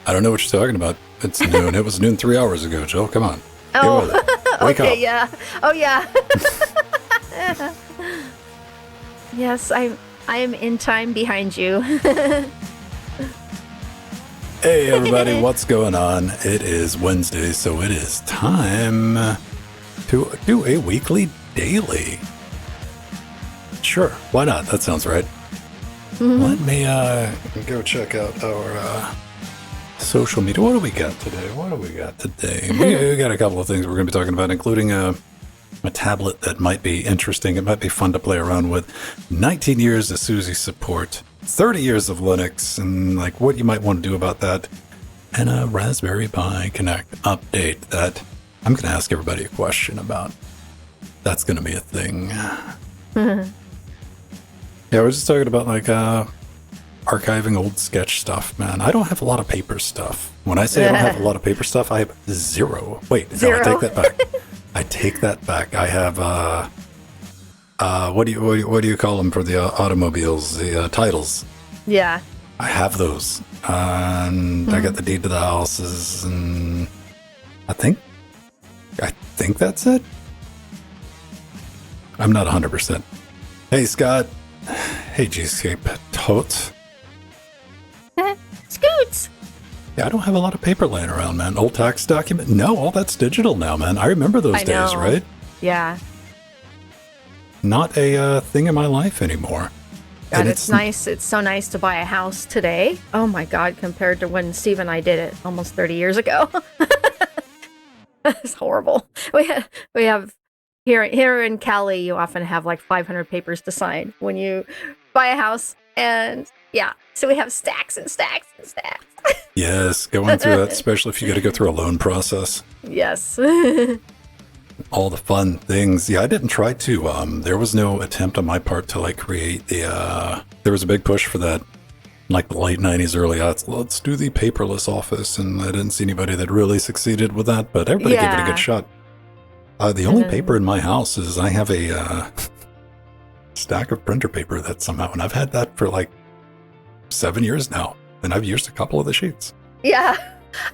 I don't know what you're talking about. It's noon. It was noon 3 hours ago, Jill. Come on. Oh, Get with it. Wake okay, up. yeah. Oh, yeah. Yes, I am in time behind you. Hey, everybody. What's going on? It is Wednesday, so it is time to do a weekly daily. Sure. Why not? That sounds right. Let me go check out our social media. What do we got today? We got a couple of things we're going to be talking about, including a tablet that might be interesting. It might be fun to play around with. 19 years of SUSE support, 30 years of Linux, and like what you might want to do about that, and a Raspberry Pi Connect update that I'm going to ask everybody a question about. That's going to be a thing. Yeah, I was just talking about like archiving old sketch stuff, man. I don't have a lot of paper stuff. When I say I don't have a lot of paper stuff, I have zero. Wait, Zero. No, I take that back. I take that back. I have what do you call them for the automobiles? The titles. Yeah. I have those, and I got the deed to the houses, and I think that's it. I'm not 100%. Hey, Scott. Hey, G-Scape Totes. Scoots. Yeah, I don't have a lot of paper laying around, man. Old tax document? No, all that's digital now, man. I remember those days, right? Yeah. Not a thing in my life anymore. God, it's nice. It's so nice to buy a house today. Oh my God, compared to when Steve and I did it almost 30 years ago. It's horrible. We have here in Cali, you often have like 500 papers to sign when you buy a house, and yeah, so we have stacks and stacks and stacks. Yes, going through that, especially if you got to go through a loan process. Yes. All the fun things. Yeah, I didn't try to. There was no attempt on my part to like create the. There was a big push for that, like the late 90s, early aughts. Let's do the paperless office, and I didn't see anybody that really succeeded with that, but everybody gave it a good shot. The only paper in my house is I have a stack of printer paper that somehow, and I've had that for like 7 years now, and I've used a couple of the sheets. Yeah,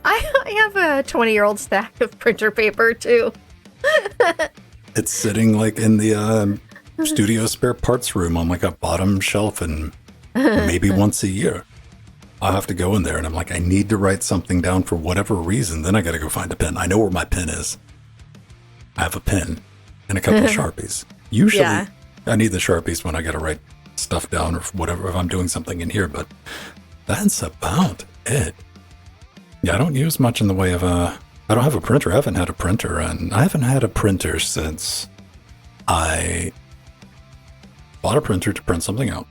I have a 20-year-old stack of printer paper too. It's sitting like in the studio spare parts room on like a bottom shelf, and maybe once a year I'll have to go in there and I'm like, I need to write something down for whatever reason. Then I got to go find a pen. I know where my pen is. I have a pen and a couple of Sharpies. Usually I need the Sharpies when I got to write stuff down or whatever, if I'm doing something in here, but that's about it. Yeah, I don't use much in the way of I don't have a printer. I haven't had a printer, and I haven't had a printer since I bought a printer to print something out.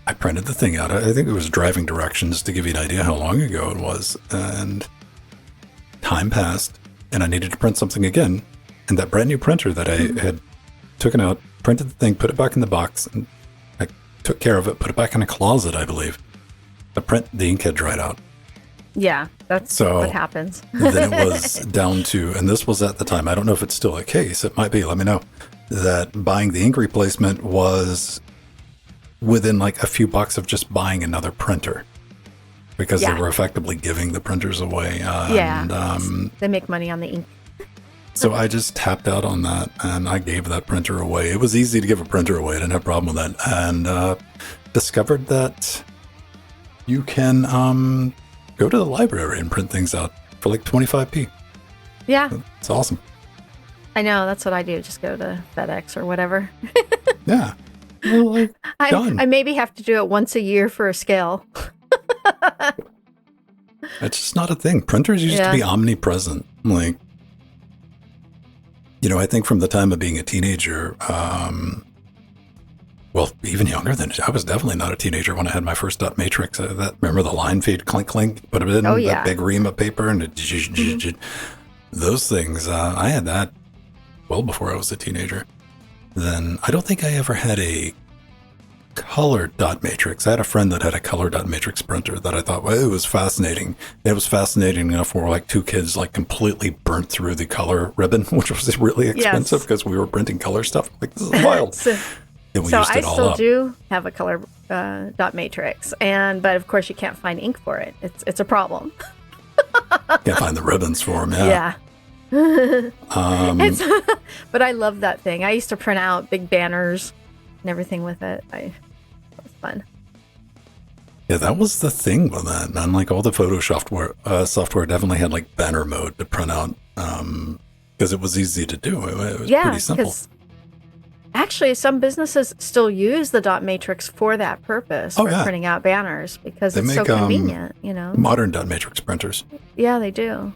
I printed the thing out. I think it was driving directions, to give you an idea how long ago it was, and time passed. And I needed to print something again. And that brand new printer that I had taken out, printed the thing, put it back in the box, and I took care of it, put it back in a closet, I believe. The ink had dried out. Yeah, that's what happens. Then it was down to, and this was at the time, I don't know if it's still the case, it might be, let me know, that buying the ink replacement was within like a few bucks of just buying another printer. Because they were effectively giving the printers away. And, they make money on the ink. So I just tapped out on that, and I gave that printer away. It was easy to give a printer away. I didn't have a problem with that. And discovered that you can go to the library and print things out for like 25p. Yeah. It's awesome. I know. That's what I do. Just go to FedEx or whatever. Yeah. Well, like, done. I maybe have to do it once a year for a scale. It's just not a thing. Printers used to be omnipresent. Like, you know, I think from the time of being a teenager, well, even younger than I was definitely not a teenager when I had my first dot matrix. Remember the line feed, clink, clink, put it in that big ream of paper, and those things. I had that well before I was a teenager. Then I don't think I ever had a color dot matrix. I had a friend that had a color dot matrix printer that I thought, well, it was fascinating. It was fascinating enough where like two kids like completely burnt through the color ribbon, which was really expensive because we were printing color stuff. Like, this is wild. So I still do have a color dot matrix, but of course you can't find ink for it. It's a problem. Can't find the ribbons for them. Yeah. But I love that thing. I used to print out big banners and everything with it. It was fun. Yeah, that was the thing with that, man. Like all the Photoshop software definitely had like banner mode to print out, because it was easy to do. It was pretty simple. Actually, some businesses still use the dot matrix for that purpose, for printing out banners, because it's so convenient, Modern dot matrix printers. Yeah, they do.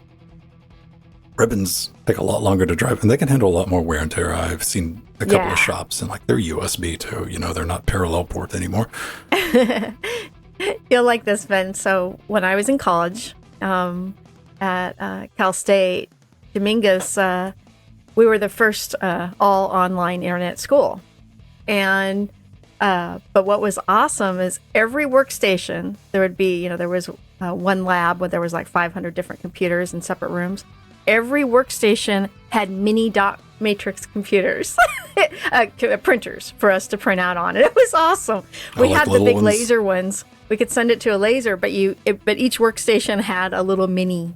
Ribbons take a lot longer to drive, and they can handle a lot more wear and tear. I've seen a couple of shops, and like they're USB too. They're not parallel port anymore. You'll like this, Ben. So when I was in college at Cal State, Dominguez, we were the first all online internet school. And but what was awesome is every workstation, there would be, there was one lab where there was like 500 different computers in separate rooms. Every workstation had mini dot matrix computers, printers for us to print out on. And it was awesome. We had the big laser ones. We could send it to a laser, but each workstation had a little mini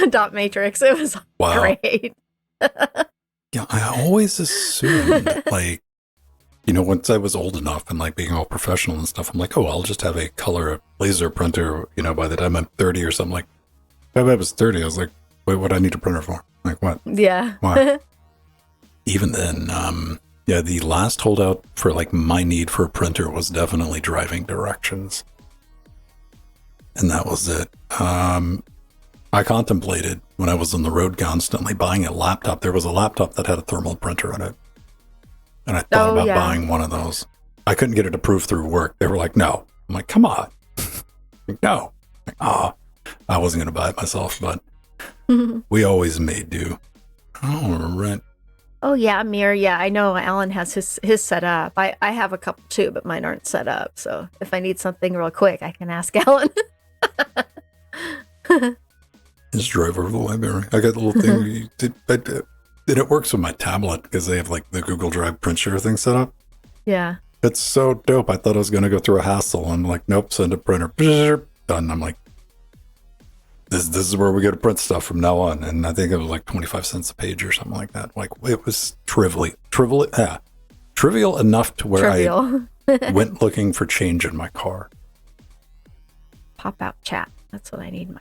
dot matrix. It was great. Yeah, I always assumed, like, once I was old enough and like being all professional and stuff, I'm like, oh, I'll just have a color laser printer, by the time I'm 30 or something. Like, by the time I was 30, I was like, wait, what do I need a printer for? Like, what? Yeah. Why? Even then, the last holdout for like my need for a printer was definitely driving directions. And that was it. I contemplated when I was on the road constantly buying a laptop. There was a laptop that had a thermal printer in it. And I thought about buying one of those. I couldn't get it approved through work. They were like, no. I'm like, come on. No. I wasn't going to buy it myself, but we always made do. Oh, right. Oh, yeah, Amir. Yeah, I know Alan has his set up. I have a couple too, but mine aren't set up. So if I need something real quick, I can ask Alan. Just drive over to the library. I got the little thing. It works with my tablet because they have like the Google Drive print share thing set up. Yeah. It's so dope. I thought I was going to go through a hassle. I'm like, nope, send a printer. Done. I'm like, this is where we go to print stuff from now on. And I think it was like 25 cents a page or something like that. Like, it was trivial enough to where I went looking for change in my car. Pop-out chat. That's what I need.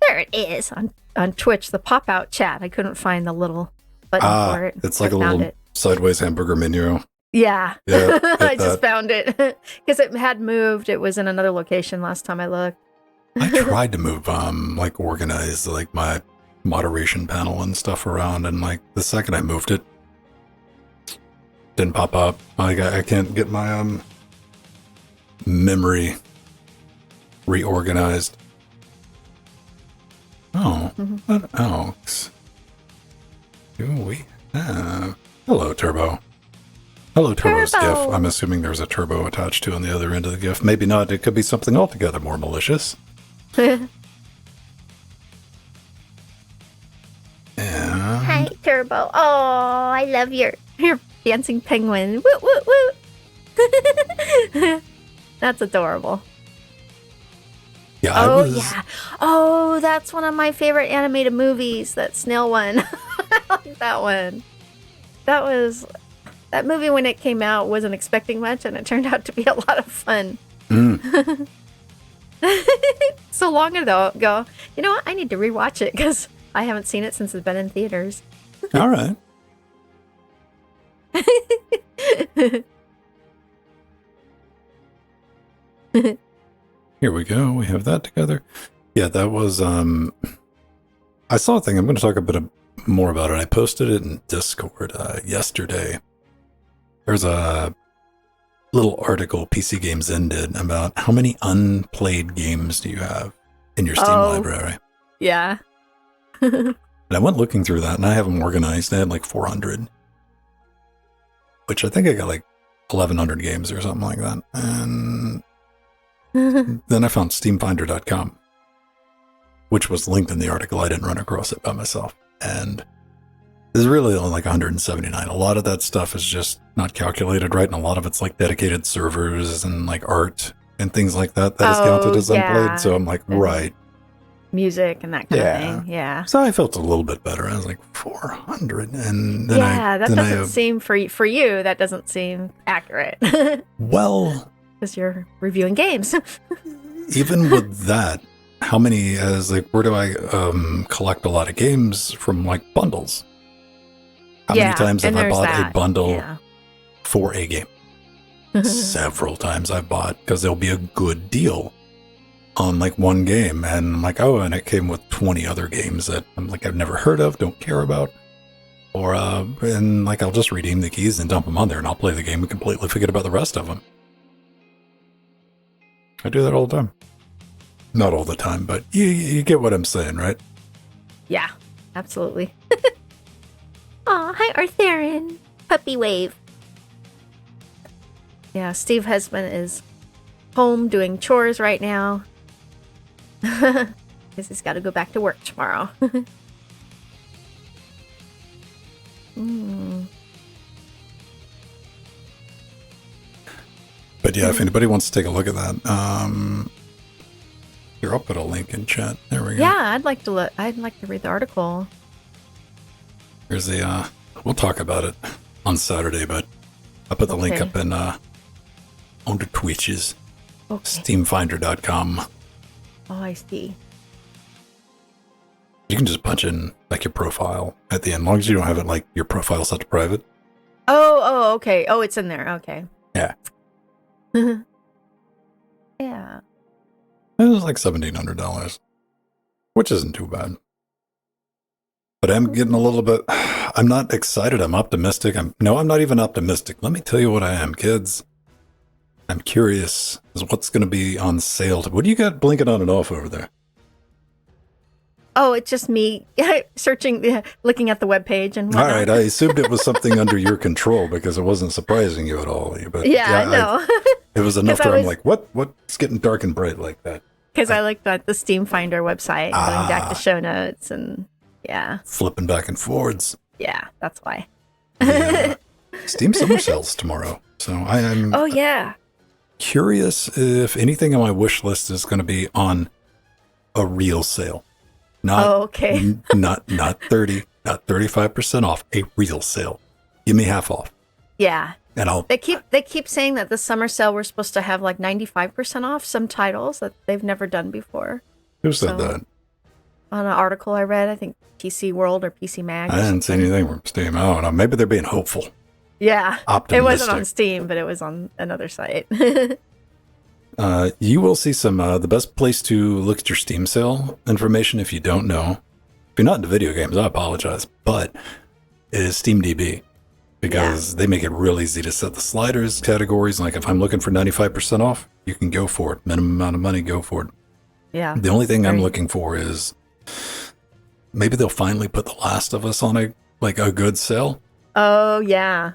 There it is on Twitch, the pop-out chat. I couldn't find the little button for it. It's like a little sideways hamburger menu. Yeah. I just that. found it because it had moved. It was in another location last time I looked. I tried to move, organize like my moderation panel and stuff around, and like the second I moved it, didn't pop up. I can't get my memory reorganized. Oh, what else do we have? Hello, Turbo. Hello, Turbo's GIF. I'm assuming there's a turbo attached to on the other end of the GIF. Maybe not. It could be something altogether more malicious. Hi, Turbo. Oh, I love your dancing penguin. Woo, woo, woo. That's adorable. Yeah, yeah. Oh, that's one of my favorite animated movies, that snail one. I like that one. That movie when it came out wasn't expecting much, and it turned out to be a lot of fun. So long ago. You know what? I need to rewatch it because I haven't seen it since it's been in theaters. All right. Here we go. We have that together. Yeah, that was, I saw a thing. I'm going to talk a bit more about it. I posted it in Discord yesterday. There's a little article PC Games Ended about how many unplayed games do you have in your Steam library. Yeah. And I went looking through that, and I have them organized. I had like 400, which I think I got like 1,100 games or something like that. And then I found steamfinder.com, which was linked in the article. I didn't run across it by myself. And There's really only like 179. A lot of that stuff is just not calculated right, and a lot of it's like dedicated servers and like art and things like that is counted as unplayed. So I'm like, right. Music and that kind of thing. Yeah. So I felt a little bit better. I was like 400, and then that doesn't seem for you. That doesn't seem accurate. Well, because you're reviewing games. Even with that, how many where do I collect a lot of games from like bundles? How many times have I bought a bundle for a game? Several times I've bought, because there'll be a good deal on like one game, and I'm like, oh, and it came with 20 other games that I'm like, I've never heard of, don't care about, or and like I'll just redeem the keys and dump them on there, and I'll play the game and completely forget about the rest of them. I do that all the time. Not all the time, but you get what I'm saying, right? Yeah, absolutely. Aw, hi Arthurian. Puppy wave. Yeah, Steve Hesman is home doing chores right now. Because he's got to go back to work tomorrow. But yeah, if anybody wants to take a look at that, here, I'll put a link in chat. There we go. Yeah, I'd like to look. I'd like to read the article. Here's the, we'll talk about it on Saturday, but I'll put the link up in, under Twitches. Okay. Steamfinder.com. Oh, I see. You can just punch in like your profile at the end, as long as you don't have it like your profile set to private. Oh, okay. Oh, it's in there. Okay. Yeah. Yeah. It was like $1,700, which isn't too bad. But I'm getting a little bit, I'm not excited. I'm optimistic. I'm not even optimistic. Let me tell you what I am, kids. I'm curious as what's going to be on sale. What do you got blinking on and off over there? Oh, it's just me searching, looking at the webpage and whatnot. All right, I assumed it was something under your control because it wasn't surprising you at all. But yeah, no. It was enough where I'm like, what's getting dark and bright like that? Because I looked at the Steam Finder website, going back to show notes, and flipping back and forwards. Yeah, that's why. Steam Summer Sales tomorrow, so I am. Oh yeah. Curious if anything on my wish list is going to be on a real sale. Not 30, not 35% off, a real sale. Give me half off. Yeah. And they keep saying that the summer sale we're supposed to have like 95% off some titles that they've never done before. Who said that? On an article I read, I think PC World or PC Mag. I didn't see anything from Steam. I don't know. Maybe they're being hopeful. Yeah. Optimistic. It wasn't on Steam, but it was on another site. You will see some, the best place to look at your Steam sale information if you don't know. If you're not into video games, I apologize, but it is SteamDB. Because they make it real easy to set the sliders, categories. Like if I'm looking for 95% off, you can go for it. Minimum amount of money, go for it. Yeah. The only thing I'm looking for is maybe they'll finally put The Last of Us on a good sale. Oh yeah.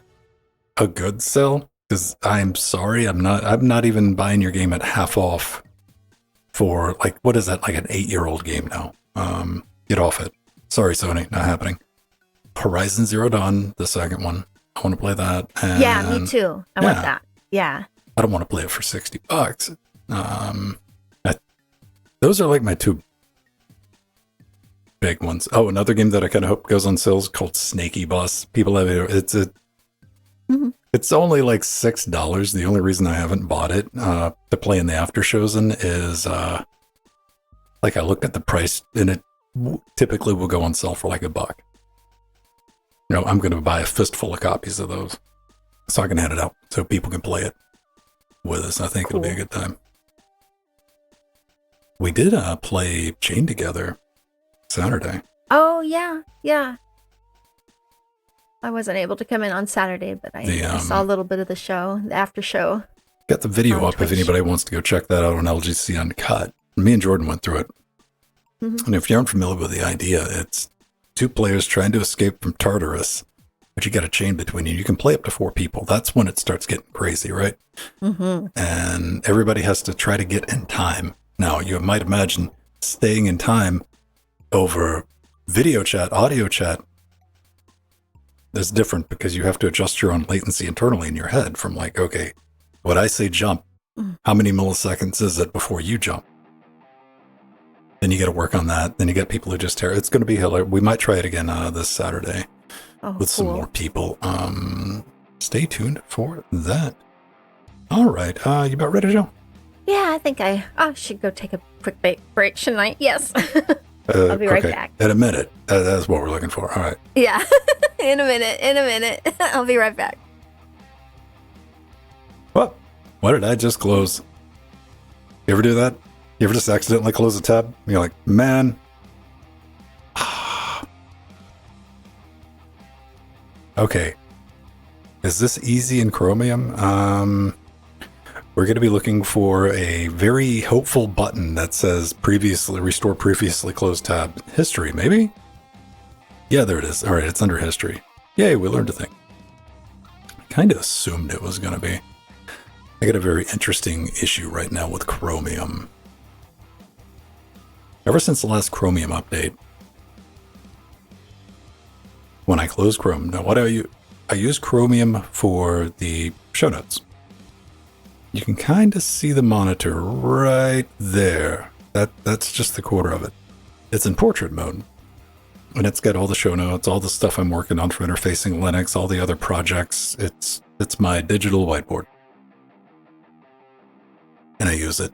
A good sale? Because I'm sorry, I'm not even buying your game at half off for what is that, like an 8-year-old game now. Get off it. Sorry, Sony, not happening. Horizon Zero Dawn, the second one. I want to play that. And yeah, me too. I want that. Yeah. I don't want to play it for $60. Those are like my two big ones. Oh, another game that I kind of hope goes on sale is called Snaky Boss. People have it. It's only like $6. The only reason I haven't bought it to play in the after shows is I looked at the price, and it typically will go on sale for like $1. I'm going to buy a fistful of copies of those so I can hand it out so people can play it with us. I think it'll be a good time. We did play Chain together Saturday. Oh, yeah. Yeah. I wasn't able to come in on Saturday, but I saw a little bit of the show, the after show. Got the video up Twitch. If anybody wants to go check that out on LGC Uncut. Me and Jordan went through it. Mm-hmm. And if you aren't familiar with the idea, it's 2 players trying to escape from Tartarus, but you got a chain between you. You can play up to 4 people. That's when it starts getting crazy, right? Mm-hmm. And everybody has to try to get in time. Now, you might imagine staying in time over video chat, audio chat, is different because you have to adjust your own latency internally in your head from like, okay, when I say jump, how many milliseconds is it before you jump? Then you got to work on that. Then you get people who just tear. It's going to be hilarious. We might try it again this Saturday with some more people. Stay tuned for that. All right. You about ready, Joe? Yeah, I think I should go take a quick break tonight. Yes. I'll be right back. In a minute. That's what we're looking for. All right. Yeah. In a minute. I'll be right back. What? Why did I just close? You ever do that? You ever just accidentally close a tab? And you're like, man. Okay. Is this easy in Chromium? We're going to be looking for a very hopeful button that says restore previously closed tab. History, maybe? Yeah, there it is. All right, it's under history. Yay, we learned a thing. I kind of assumed it was going to be. I got a very interesting issue right now with Chromium. Ever since the last Chromium update, when I close Chrome, now what do I use? I use Chromium for the show notes. You can kind of see the monitor right there. That's just the corner of it. It's in portrait mode. And it's got all the show notes, all the stuff I'm working on for interfacing Linux, all the other projects. It's my digital whiteboard. And I use it.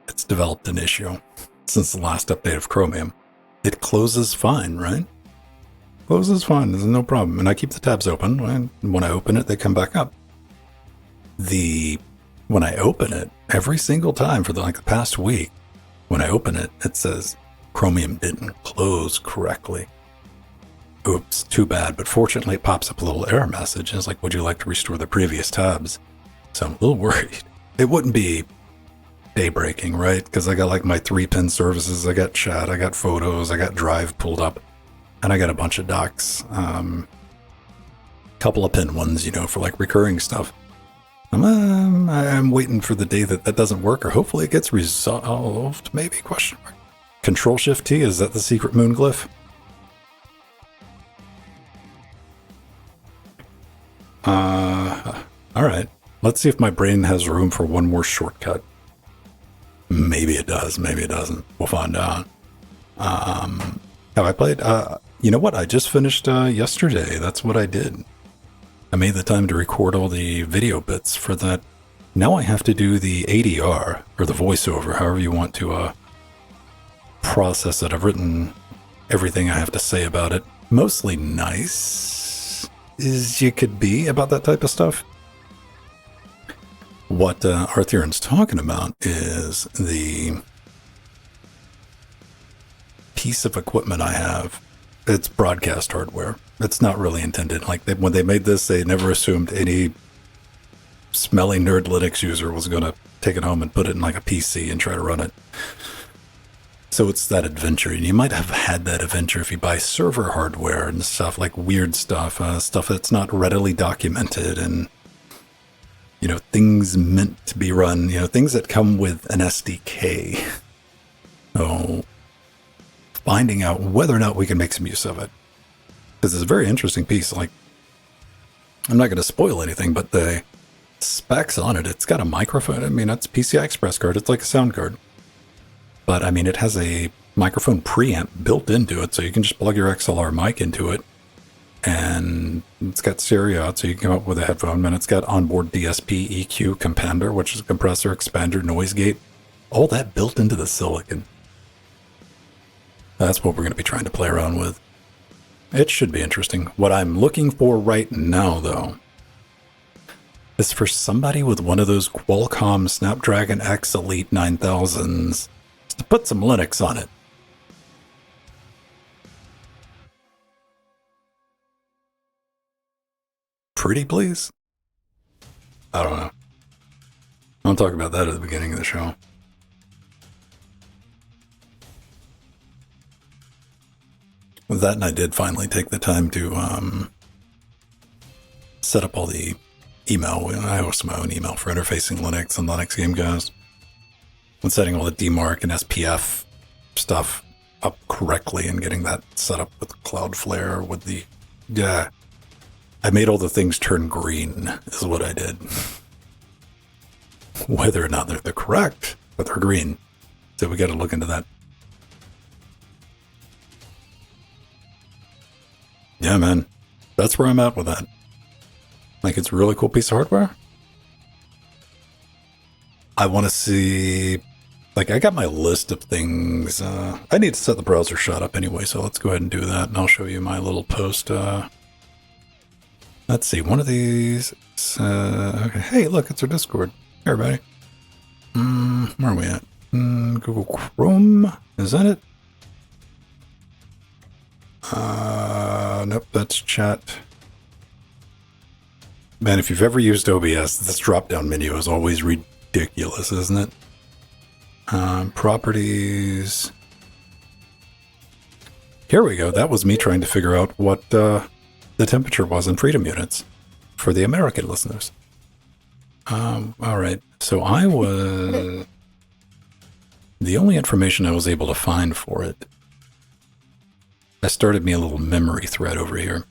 It's developed an issue since the last update of Chromium. It closes fine, right? Closes fine, there's no problem. And I keep the tabs open, and when I open it, they come back up. When I open it, every single time for the past week, when I open it, it says Chromium didn't close correctly. Oops, too bad. But fortunately, it pops up a little error message. And it's like, would you like to restore the previous tabs? So I'm a little worried. It wouldn't be day-breaking, right? Because I got my 3-pin services, I got chat, I got photos, I got Drive pulled up, and I got a bunch of docs. Couple of pin ones, for recurring stuff. I'm waiting for the day that doesn't work, or hopefully it gets resolved, maybe, question mark. Control-Shift-T, is that the secret moon glyph? Alright. Let's see if my brain has room for one more shortcut. Maybe it does, maybe it doesn't. We'll find out. Have I played? You know what? I just finished yesterday. That's what I did. I made the time to record all the video bits for that. Now I have to do the ADR, or the voiceover, however you want to process it. I've written everything I have to say about it. Mostly nice as you could be about that type of stuff. What Arthurian's talking about is the piece of equipment I have. It's broadcast hardware. It's not really intended. When they made this, they never assumed any smelly nerd Linux user was going to take it home and put it in a PC and try to run it. So it's that adventure. And you might have had that adventure if you buy server hardware and stuff, weird stuff, stuff that's not readily documented, and things meant to be run, things that come with an SDK. So finding out whether or not we can make some use of it. Because it's a very interesting piece. I'm not going to spoil anything, but the specs on it, it's got a microphone. It's a PCI Express card. It's like a sound card. But, it has a microphone preamp built into it, so you can just plug your XLR mic into it. And it's got stereo out, so you can come up with a headphone. And it's got onboard DSP, EQ, compander, which is a compressor, expander, noise gate. All that built into the silicon. That's what we're going to be trying to play around with. It should be interesting. What I'm looking for right now, though, is for somebody with one of those Qualcomm Snapdragon X Elite 9000s to put some Linux on it. Pretty please? I don't know. I'll talk about that at the beginning of the show. With that, and I did finally take the time to set up all the email. I host my own email for interfacing Linux and Linux Game Guys. And setting all the DMARC and SPF stuff. up correctly and getting that set up with Cloudflare with the... Yeah. I made all the things turn green is what I did. Whether or not they're correct, but they're green. So we got to look into that. Yeah, man. That's where I'm at with that. Like, it's a really cool piece of hardware. I want to see... Like, I got my list of things. I need to set the browser shut up anyway, so let's go ahead and do that, and I'll show you my little post. Let's see, one of these... okay. Hey, look, it's our Discord. Hey, everybody. Where are we at? Google Chrome? Is that it? Nope, that's chat. Man, if you've ever used OBS, this drop-down menu is always ridiculous, isn't it? Properties. Here we go. That was me trying to figure out what the temperature was in Freedom Units for the American listeners. All right. So I was... The only information I was able to find for it, I started me a little memory thread over here.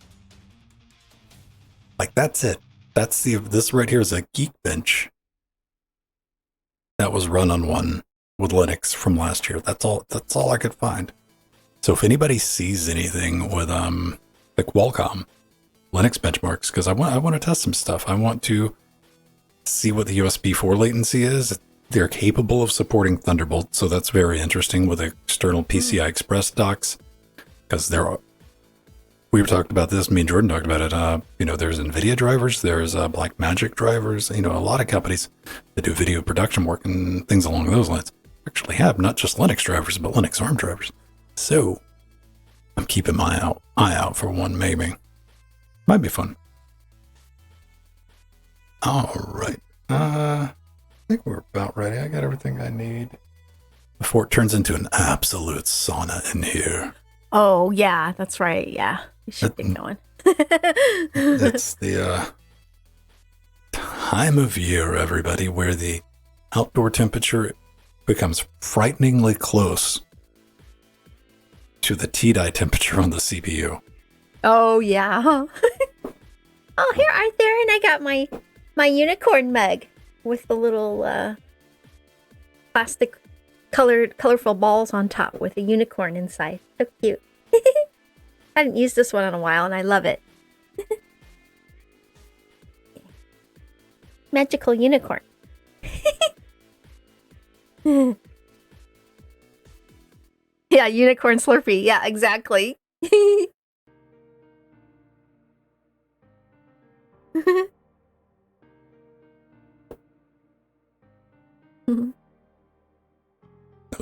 Like, that's it. That's this right here is a Geekbench that was run on one with Linux from last year. That's all I could find. So if anybody sees anything with like Qualcomm Linux benchmarks, because I want to test some stuff. I want to see what the USB 4 latency is. They're capable of supporting Thunderbolt, so that's very interesting with external PCI Express docks. Because we were talking about this, me and Jordan talked about it. You know, there's NVIDIA drivers, there's Blackmagic drivers. You know, a lot of companies that do video production work and things along those lines actually have not just Linux drivers, but Linux ARM drivers. So I'm keeping my eye out for one, maybe. Might be fun. All right. I think we're about ready. I got everything I need before it turns into an absolute sauna in here. Oh, yeah, that's right. Yeah, we should get going. It's the time of year, everybody, where the outdoor temperature becomes frighteningly close to the TDI temperature on the CPU. Oh, yeah. Oh, here, Arthur, and I got my unicorn mug with the little plastic colorful balls on top with a unicorn inside. So cute. I hadn't used this one in a while, and I love it. Magical unicorn. Yeah, unicorn Slurpee. Yeah, exactly.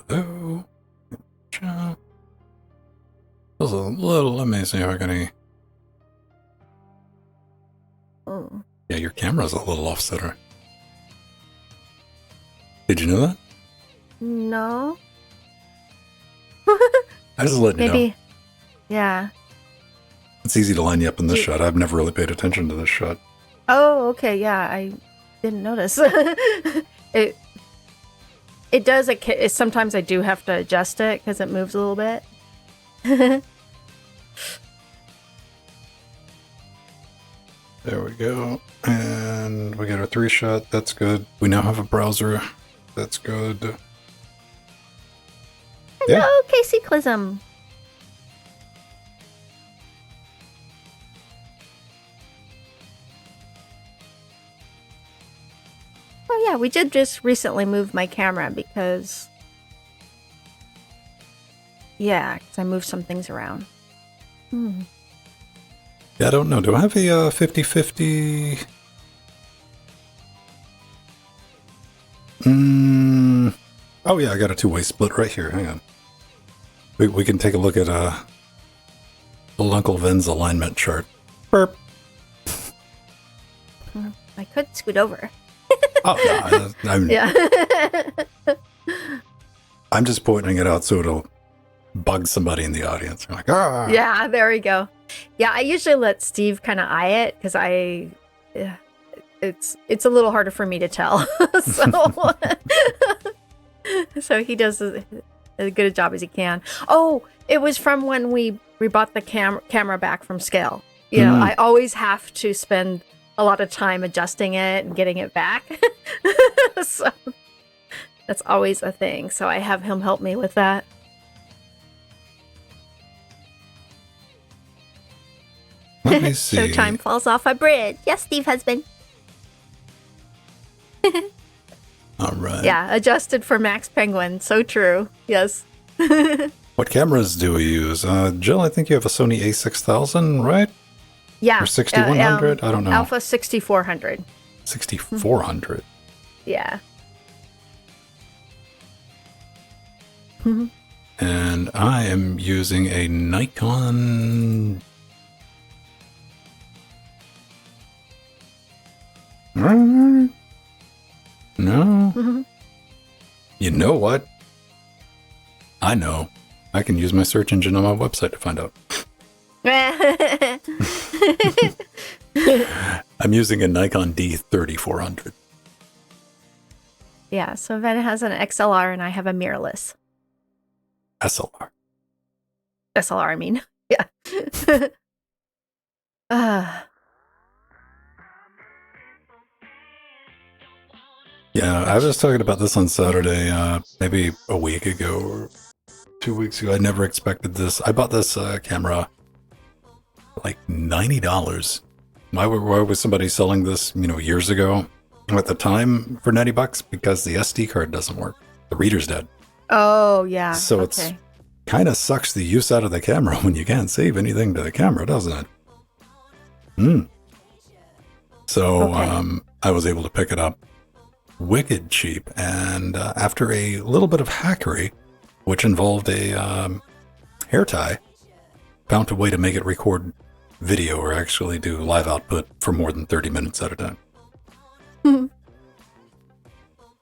Hello. Ciao. Feels a little, let me see if I can any. Oh. Yeah, your camera's a little off-center. Did you know that? No. I just letting you know. Maybe. Yeah. It's easy to line you up in this shot. I've never really paid attention to this shot. Oh, okay. Yeah, I didn't notice. It does. Sometimes I do have to adjust it because it moves a little bit. There we go. And we got our 3-shot. That's good. We now have a browser. That's good. Hello, Yeah. Casey Clism. Oh yeah, we did just recently move my camera because... Yeah, because I moved some things around. Yeah, I don't know. Do I have a 50-50? Oh yeah, I got a 2-way split right here. Hang on. We can take a look at little Uncle Vin's alignment chart. Burp. I could scoot over. Oh no, I'm, Yeah. I'm just pointing it out so it'll bug somebody in the audience. You're like, ah. Yeah, there we go. Yeah, I usually let Steve kind of eye it because it's a little harder for me to tell. So he does as good a job as he can. Oh, it was from when we bought the camera back from Scale. You know, I always have to spend a lot of time adjusting it and getting it back. So that's always a thing. So I have him help me with that. Let me see. Showtime falls off a bridge. Yes, Steve husband. All right. Yeah, adjusted for Max Penguin. So true. Yes. What cameras do we use? Jill, I think you have a Sony A6000, right? Yeah. Or 6100? I don't know. Alpha 6400. 6400. Yeah. And I am using a Nikon. No. You know what? I know. I can use my search engine on my website to find out. I'm using a Nikon D3400. Yeah, so Ben has an XLR and I have a mirrorless. SLR. SLR, I mean. Yeah. Yeah, I was talking about this on Saturday, maybe a week ago or 2 weeks ago. I never expected this. I bought this camera like $90. Why was somebody selling this, years ago at the time for $90? Because the SD card doesn't work. The reader's dead. Oh, yeah. So it's kind of sucks the use out of the camera when you can't save anything to the camera, doesn't it? So I was able to pick it up wicked cheap, and after a little bit of hackery, which involved a hair tie, found a way to make it record video or actually do live output for more than 30 minutes at a time.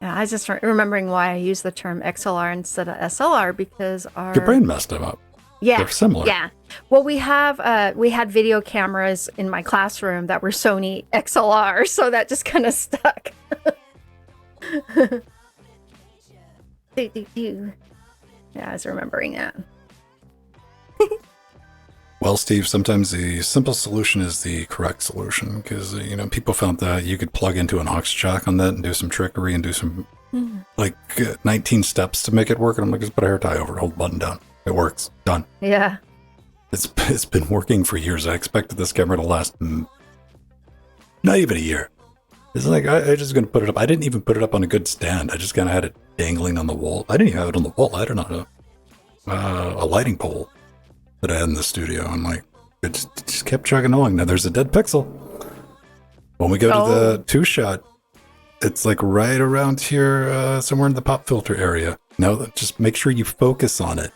Yeah, I was just remembering why I use the term XLR instead of SLR because Your brain messed them up. Yeah, they're similar. Yeah. Well, we had video cameras in my classroom that were Sony XLR, so that just kind of stuck. Yeah, I was remembering that. Well, Steve, sometimes the simple solution is the correct solution because, people found that you could plug into an aux jack on that and do some trickery and do some 19 steps to make it work. And I'm like, just put a hair tie over it, hold the button down. It works. Done. Yeah. It's been working for years. I expected this camera to last not even a year. It's like, I just going to put it up. I didn't even put it up on a good stand. I just kind of had it dangling on the wall. I didn't even have it on the wall. I had it on a lighting pole that I had in the studio. I'm like, it just kept chugging along. Now there's a dead pixel. When we go to the 2-shot, it's like right around here, somewhere in the pop filter area. Now just make sure you focus on it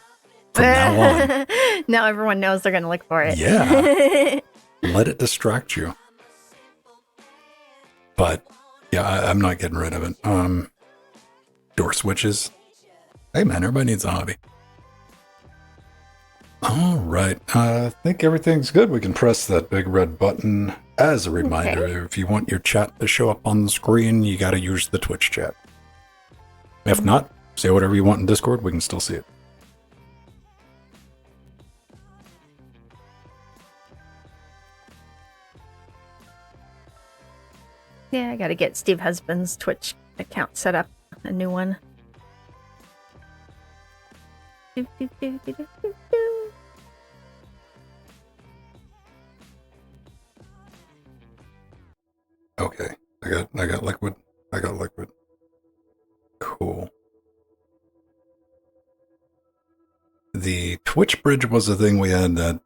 from now on. Now everyone knows they're going to look for it. Yeah. Let it distract you. But yeah, I'm not getting rid of it. Door switches. Hey man, everybody needs a hobby. All right. I think everything's good. We can press that big red button. As a reminder, if you want your chat to show up on the screen, you got to use the Twitch chat. If not, say whatever you want in Discord. We can still see it. Yeah, I got to get Steve Husband's Twitch account set up. A new one. Okay, I got liquid. I got liquid. Cool. The Twitch bridge was a thing we had that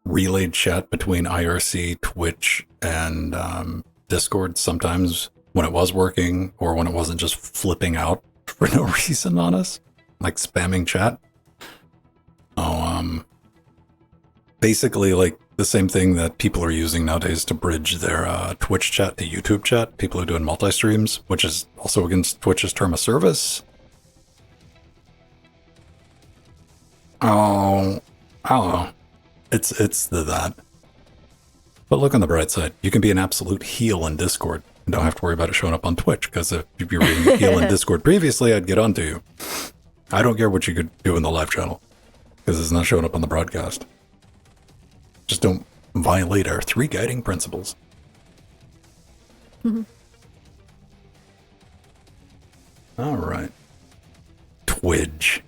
relayed chat between IRC, Twitch, and Discord sometimes when it was working or when it wasn't just flipping out for no reason on us, like spamming chat. Basically like the same thing that people are using nowadays to bridge their Twitch chat to YouTube chat. People are doing multi-streams, which is also against Twitch's term of service. Oh, I don't know. It's that. But look on the bright side. You can be an absolute heel in Discord and don't have to worry about it showing up on Twitch, because if you were being a heel in Discord previously, I'd get onto you. I don't care what you could do in the live channel because it's not showing up on the broadcast. Just don't violate our 3 guiding principles. All right. Twitch.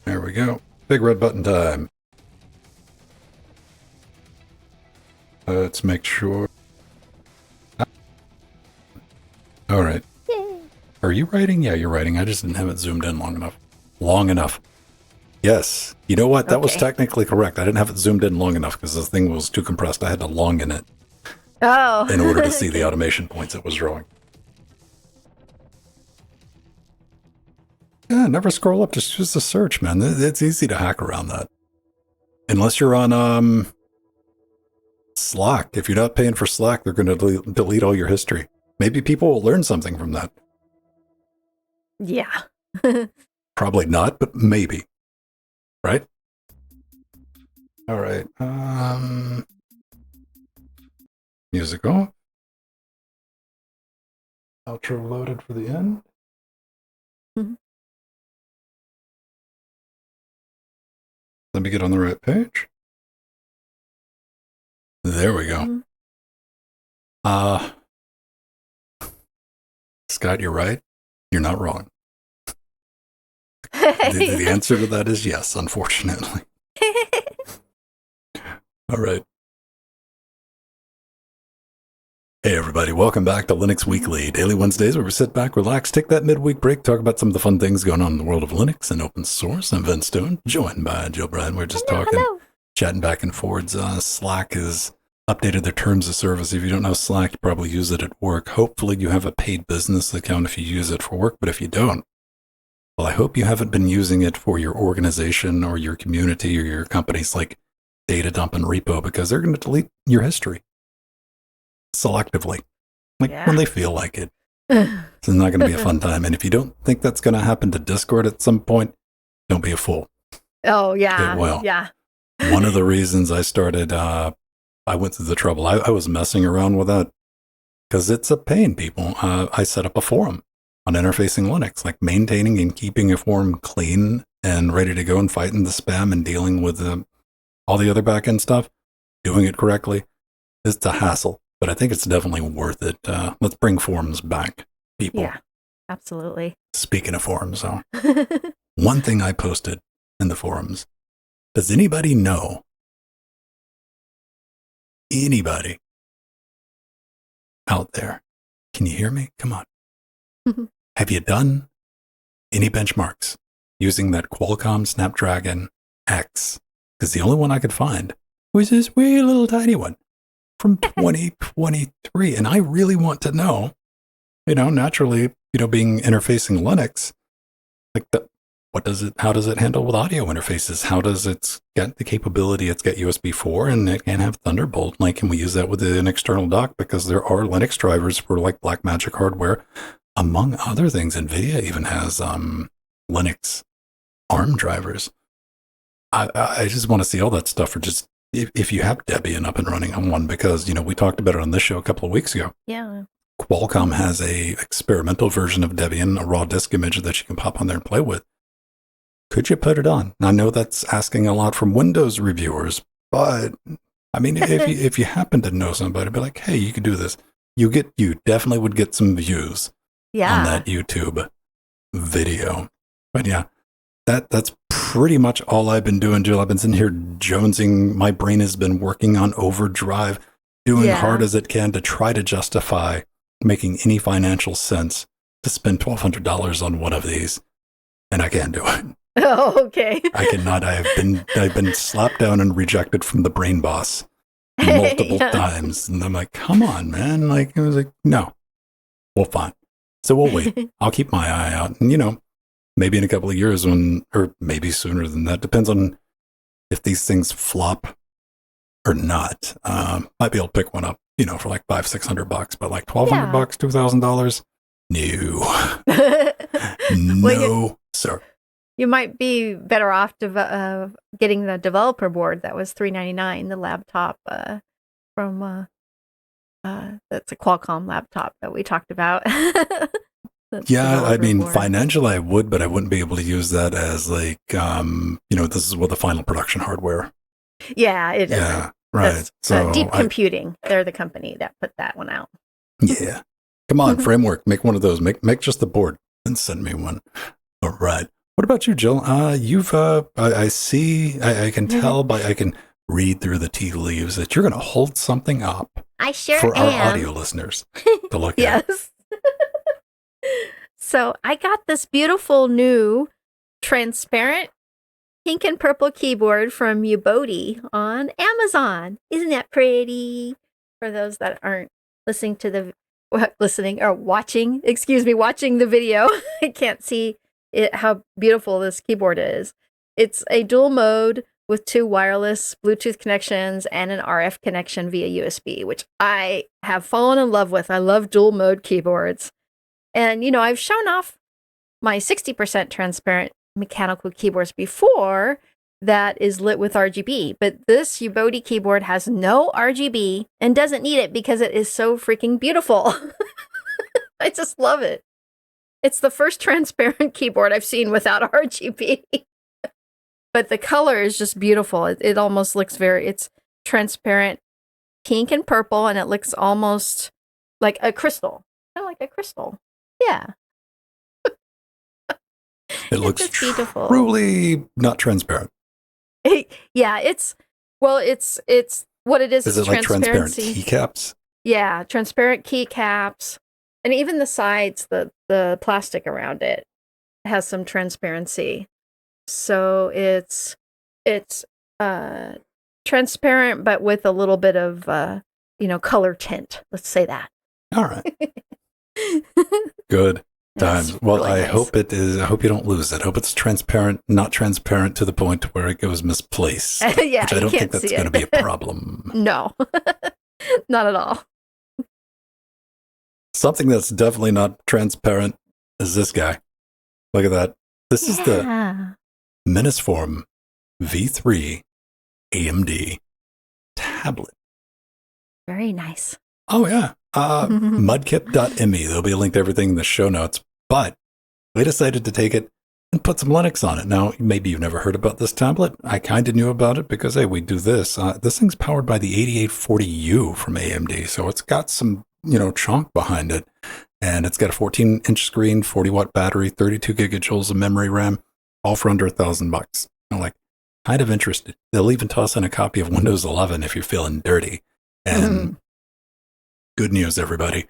There we go. Big red button time. Let's make sure. All right. Yay. Are you writing? Yeah, you're writing. I just didn't have it zoomed in long enough. Long enough. Yes. You know what? That was Okay. technically correct. I didn't have it zoomed in long enough because the thing was too compressed. I had to longen it Oh. in order to see the automation points it was drawing. Yeah, never scroll up. Just use the search, man. It's easy to hack around that. Unless you're on Slack. If you're not paying for Slack, they're going to delete all your history. Maybe people will learn something from that. Yeah. Probably not, but maybe. Right? All right. Music off. Outro loaded for the end. Mhm. Let me get on the right page. There we go. Mhm. Scott, you're right. You're not wrong. The answer to that is yes, unfortunately. All right. Hey, everybody. Welcome back to Linux Weekly, daily Wednesdays where we sit back, relax, take that midweek break, talk about some of the fun things going on in the world of Linux and open source. I'm Vince Stone, joined by Joe Bryan. We're just talking, chatting back and forwards. Slack has updated their terms of service. If you don't know Slack, you probably use it at work. Hopefully you have a paid business account if you use it for work, but if you don't, well, I hope you haven't been using it for your organization or your community or your company's like data dump and repo because they're going to delete your history selectively, like when they feel like it. It's not going to be a fun time. And if you don't think that's going to happen to Discord at some point, don't be a fool. Oh, yeah. It will. Yeah. One of the reasons I started, I went through the trouble. I was messing around with that because it's a pain, people. I set up a forum on Interfacing Linux, like maintaining and keeping a forum clean and ready to go and fighting the spam and dealing with all the other backend stuff, doing it correctly. It's a hassle, but I think it's definitely worth it. Let's bring forums back, people. Yeah, absolutely. Speaking of forums, one thing I posted in the forums, does anybody know, anybody out there, can you hear me? Come on. Have you done any benchmarks using that Qualcomm Snapdragon X? Because the only one I could find was this wee little tiny one from 2023. And I really want to know, naturally, being interfacing Linux, like how does it handle with audio interfaces? How does it get the capability? It's got USB 4 and it can have Thunderbolt. Like, can we use that with an external dock? Because there are Linux drivers for like Blackmagic hardware, among other things. NVIDIA even has Linux ARM drivers. I just want to see all that stuff for just if you have Debian up and running on one, because, we talked about it on this show a couple of weeks ago. Yeah. Qualcomm has a experimental version of Debian, a raw disk image that you can pop on there and play with. Could you put it on? I know that's asking a lot from Windows reviewers, but I mean, if you happen to know somebody, be like, hey, you could do this. You definitely would get some views on that YouTube video. But yeah, that's pretty much all I've been doing, Jill. I've been sitting here jonesing. My brain has been working on overdrive, doing hard as it can to try to justify making any financial sense to spend $1,200 on one of these. And I can't do it. Oh, okay. I cannot. I've been slapped down and rejected from the brain boss multiple times. And I'm like, come on, man. Like, I was like, no, well, fine. So we'll wait. I'll keep my eye out. And, maybe in a couple of years or maybe sooner than that, depends on if these things flop or not. Might be able to pick one up, for like $500-$600, but like $1,200, $2,000. No, sir. You might be better off getting the developer board that was $399, the laptop from that's a Qualcomm laptop that we talked about. That's Yeah, I developer mean, board. financially I would, but I wouldn't be able to use that as like, this is what the final production hardware. Yeah, it isn't. Yeah, right. That's So Deep Computing. They're the company that put that one out. yeah, come on, framework, make one of those. Make just the board and send me one. All right. What about you, Jill? I see, I can tell I can read through the tea leaves that you're going to hold something up I sure for our am. audio listeners to look at. Yes. So I got this beautiful new transparent pink and purple keyboard from UBODI on Amazon. Isn't that pretty? For those that aren't listening to the watching the video, I can't see it how beautiful this keyboard is. It's a dual mode with 2 wireless Bluetooth connections and an RF connection via USB, which I have fallen in love with. I love dual mode keyboards. And, I've shown off my 60% transparent mechanical keyboards before that is lit with RGB, but this UBODI keyboard has no RGB and doesn't need it because it is so freaking beautiful. I just love it. It's the first transparent keyboard I've seen without RGB. But the color is just beautiful. It almost looks it's transparent pink and purple, and it looks almost like a crystal. Kind of like a crystal. Yeah. It looks beautiful. Truly not transparent. Yeah, it's what it is. Is it like transparent keycaps? Yeah, transparent keycaps, and even the sides, the plastic around it has some transparency. So it's transparent, but with a little bit of color tint. Let's say that. All right. Good times. Well, really nice. Hope it is. I hope you don't lose it. I hope it's transparent, not transparent to the point where it goes misplaced. Yeah, which I don't think that's going to be a problem. No, not at all. Something that's definitely not transparent is this guy. Look at that. This is the Minisform V3 AMD tablet. Very nice. Oh, yeah. Mudkip.me. There'll be a link to everything in the show notes. But we decided to take it and put some Linux on it. Now, maybe you've never heard about this tablet. I kind of knew about it because, hey, we do this. This thing's powered by the 8840U from AMD. So it's got some, chunk behind it. And it's got a 14-inch screen, 40-watt battery, 32 gigajoules of memory RAM, all for under $1,000. I'm like, kind of interested. They'll even toss in a copy of Windows 11 if you're feeling dirty. And good news, everybody.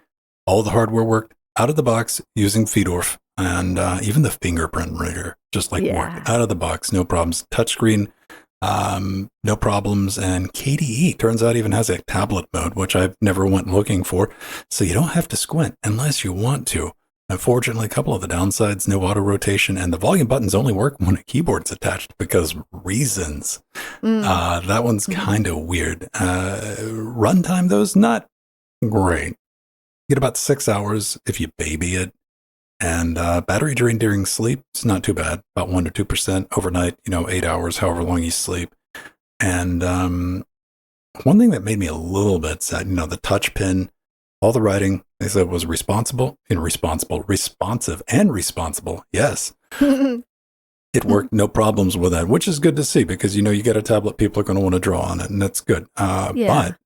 All the hardware worked out of the box using Fedorf, and even the fingerprint reader just worked out of the box, no problems. Touchscreen, no problems. And KDE turns out even has a tablet mode, which I've never went looking for. So you don't have to squint unless you want to. Unfortunately, a couple of the downsides, no auto rotation, and the volume buttons only work when a keyboard's attached because reasons. That one's kind of weird. Runtime, though, is not great. You get about 6 hours if you baby it. And battery drain during sleep, it's not too bad. About 1 to 2% overnight, 8 hours, however long you sleep. And one thing that made me a little bit sad, the touch pen, all the writing, they said was responsive and responsible. Yes. It worked, no problems with that, which is good to see because, you get a tablet, people are going to want to draw on it, and that's good. But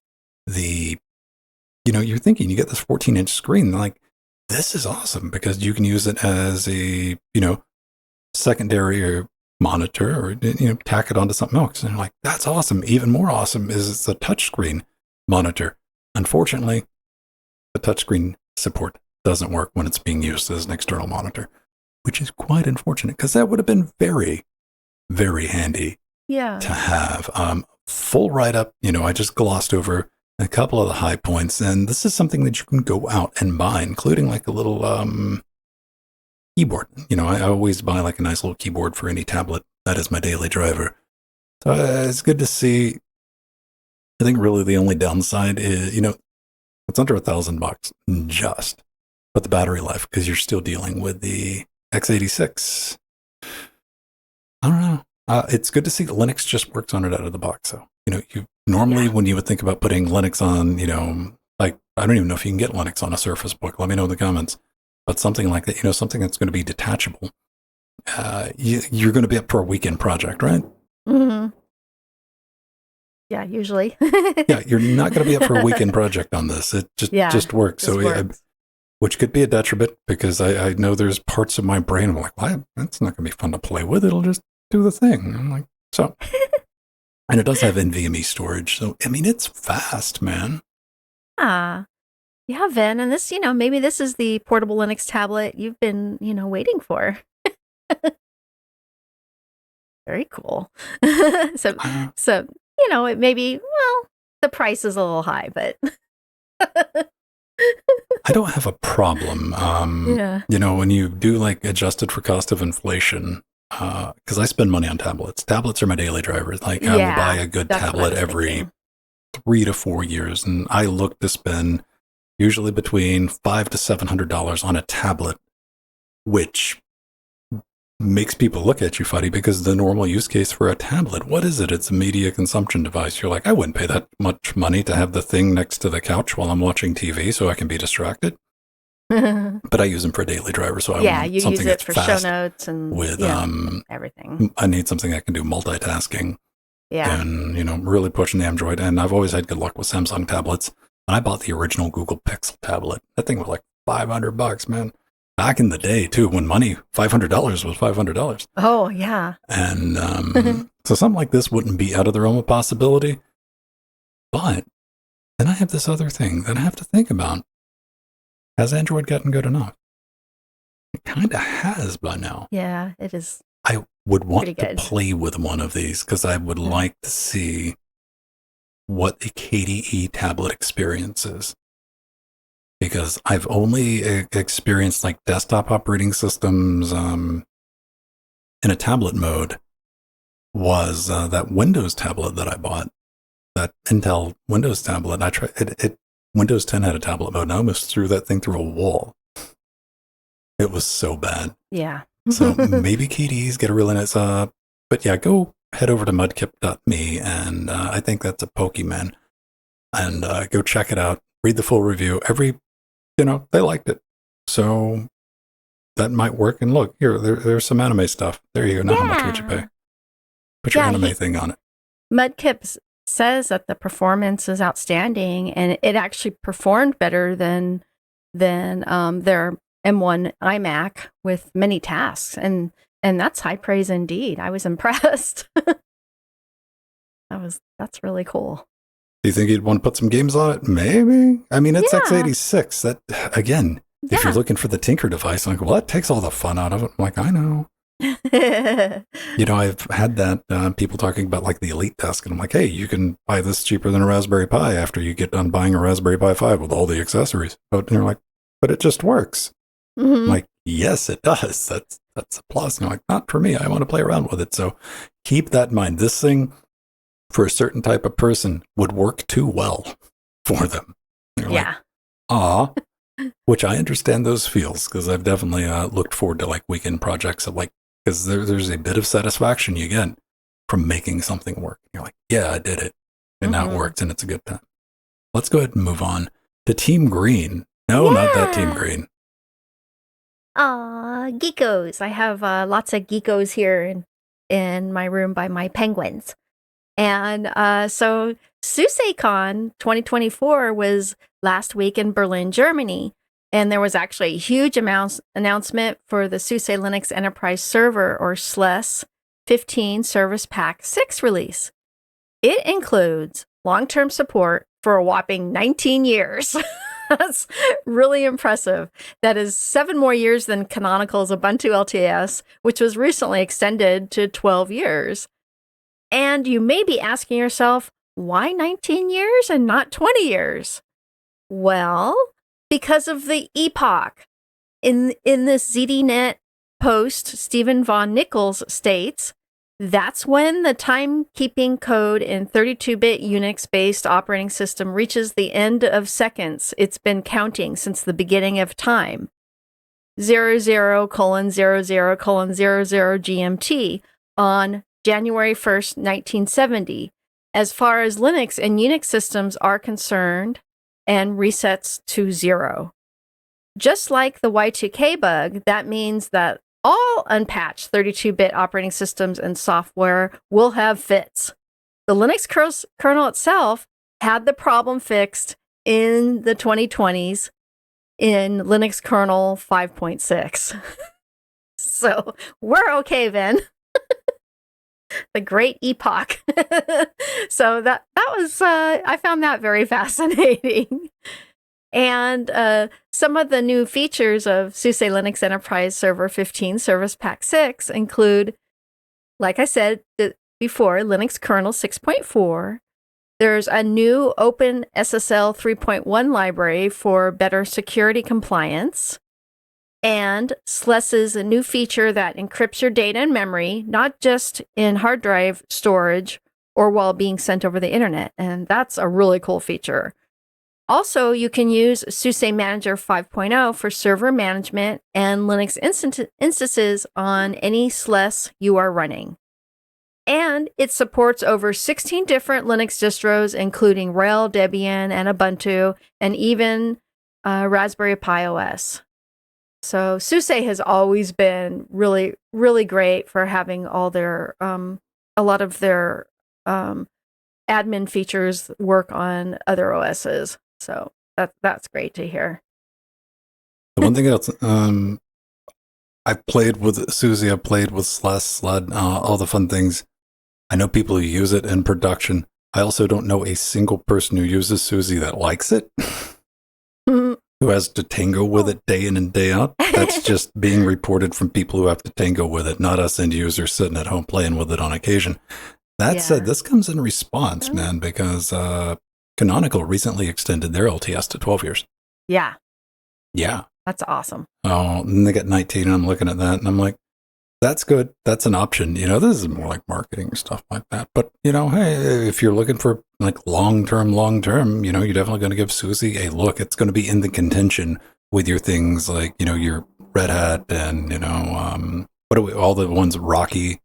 you're thinking you get this 14-inch screen, like, this is awesome because you can use it as a, secondary or monitor or, tack it onto something else. And like, that's awesome. Even more awesome is it's a touchscreen monitor. Unfortunately, the touchscreen support doesn't work when it's being used as an external monitor, which is quite unfortunate because that would have been very, very handy to have. Full write-up, I just glossed over a couple of the high points, and this is something that you can go out and buy, including like a little keyboard. I always buy like a nice little keyboard for any tablet. That is my daily driver. So it's good to see. I think really the only downside is, it's under $1,000 just, but the battery life, because you're still dealing with the x86. I don't know. It's good to see that Linux just works on it out of the box. So, you normally when you would think about putting Linux on, like, I don't even know if you can get Linux on a Surface Book. Let me know in the comments. But something like that, something that's going to be detachable, you're going to be up for a weekend project, right? Mm-hmm. Yeah, usually. Yeah, you're not going to be up for a weekend project on this. It just works. Just So, works. which could be a detriment because I know there's parts of my brain I'm like, why? That's not going to be fun to play with. It'll just do the thing. I'm like, so. And it does have NVMe storage. So, I mean, it's fast, man. Yeah, Vin, and this, maybe this is the portable Linux tablet you've been, waiting for. Very cool. so, it may be, well, the price is a little high, but I don't have a problem. yeah. When you do like adjusted for cost of inflation, because I spend money on tablets. Tablets are my daily drivers. Like I will buy a good tablet every 3 to 4 years, and I look to spend usually between $500 to $700 on a tablet, which makes people look at you funny because the normal use case for a tablet, what is it? It's a media consumption device. You're like, I wouldn't pay that much money to have the thing next to the couch while I'm watching TV so I can be distracted. But I use them for daily driver, so I want you something use it that's for fast show notes and with everything. I need something that can do multitasking. Yeah. And really pushing the Android. And I've always had good luck with Samsung tablets. And I bought the original Google Pixel tablet. That thing was like $500, man. Back in the day, too, when money, $500 was $500. Oh, yeah. And so something like this wouldn't be out of the realm of possibility. But then I have this other thing that I have to think about. Has Android gotten good enough? It kind of has by now. Yeah, it is. I would want to play with one of these because I would like to see what a KDE tablet experience is. Because I've only experienced like desktop operating systems in a tablet mode was that Windows tablet that I bought, that Intel Windows tablet. I tried it. Windows 10 had a tablet mode, and I almost threw that thing through a wall. It was so bad. Yeah. So maybe KDE's get a really nice, but yeah, go head over to mudkip.me, and I think that's a Pokemon, and go check it out. Read the full review. They liked it. So that might work. And look, there's some anime stuff. There you go. Now how much would you pay? Put your anime thing on it. Mudkip says that the performance is outstanding, and it actually performed better than their M1 iMac with many tasks, and that's high praise indeed. I was impressed. That's really cool. Do you think you'd want to put some games on it? Maybe. I mean, it's x86. That again, if you're looking for the Tinker device, I'm like, well, that takes all the fun out of it. I'm like, I know. I've had that people talking about like the Elite desk, and I'm like, hey, you can buy this cheaper than a Raspberry Pi after you get done buying a Raspberry Pi 5 with all the accessories. But you're like, but it just works. I'm like, yes, it does. That's a plus. And you're like, not for me. I want to play around with it. So keep that in mind. This thing, for a certain type of person, would work too well for them. Like, which I understand those feels, because I've definitely looked forward to like weekend projects of like, because there's a bit of satisfaction you get from making something work. You're like, yeah, I did it. And now it worked, and it's a good time. Let's go ahead and move on to Team Green. No, not that Team Green. Geekos. I have lots of geekos here in my room by my penguins. And so SUSECon 2024 was last week in Berlin, Germany. And there was actually a huge announcement for the SUSE Linux Enterprise Server, or SLES 15 Service Pack 6 release. It includes long-term support for a whopping 19 years. That's really impressive. That is 7 more years than Canonical's Ubuntu LTS, which was recently extended to 12 years. And you may be asking yourself, why 19 years and not 20 years? Well, because of the epoch. In this ZDNet post, Stephen von Nichols states, that's when the timekeeping code in 32-bit Unix-based operating system reaches the end of seconds it's been counting since the beginning of time. 00:00:00 GMT on January 1st, 1970, as far as Linux and Unix systems are concerned, and resets to 0. just like the Y2K bug, that means that all unpatched 32-bit operating systems and software will have fits. The Linux kernel itself had the problem fixed in the 2020s in Linux kernel 5.6. So we're okay, Vin. The great epoch. So that was I found that very fascinating. And some of the new features of SUSE Linux Enterprise Server 15 Service Pack 6 include, like I said before, Linux kernel 6.4. There's a new Open SSL 3.1 library for better security compliance. And SLES is a new feature that encrypts your data in memory, not just in hard drive storage or while being sent over the internet. And that's a really cool feature. Also, you can use SUSE Manager 5.0 for server management and Linux instances on any SLES you are running. And it supports over 16 different Linux distros, including RHEL, Debian, and Ubuntu, and even Raspberry Pi OS. So SUSE has always been really, really great for having all their, a lot of their admin features work on other OSs. So that's great to hear. The one thing else, I've played with SUSE, I've played with SLES, SLUD, all the fun things. I know people who use it in production. I also don't know a single person who uses SUSE that likes it, who has to tango with it day in and day out. That's just being reported from people who have to tango with it, not us end users sitting at home playing with it on occasion. That said, this comes in response, man, because Canonical recently extended their LTS to 12 years. Yeah. Yeah. That's awesome. Oh, and they got 19, and I'm looking at that, and I'm like, that's good. That's an option. You know, this is more like marketing or stuff like that. But, you know, hey, if you're looking for like long-term, you know, you're definitely going to give SUSE a look. It's going to be in the contention with your things like, you know, your Red Hat and, you know, what are we, all the ones, Rocky,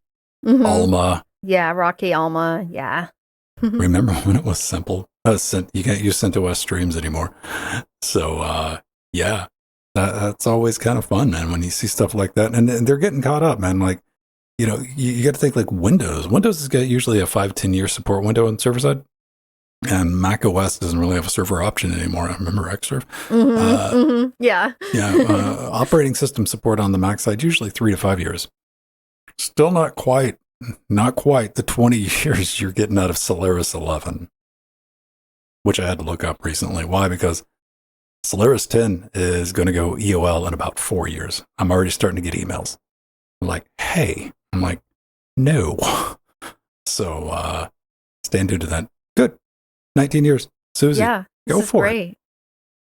Alma. Yeah, Rocky, Alma. Yeah. Remember when it was simple? You can't use CentOS streams anymore. So, yeah. That's always kind of fun, man, when you see stuff like that. And they're getting caught up, man. Like, you know, you got to think like Windows. Windows has got usually a 5-10 year support window on server side. And Mac OS doesn't really have a server option anymore. I remember Xserve. Yeah. Yeah. Operating system support on the Mac side, usually 3 to 5 years. Still not quite the 20 years you're getting out of Solaris 11, which I had to look up recently. Why? Because Solaris 10 is going to go EOL in about 4 years. I'm already starting to get emails. I'm like, hey. I'm like, no. So, stand due to that. Good. 19 years. SUSE. Yeah. Go for it.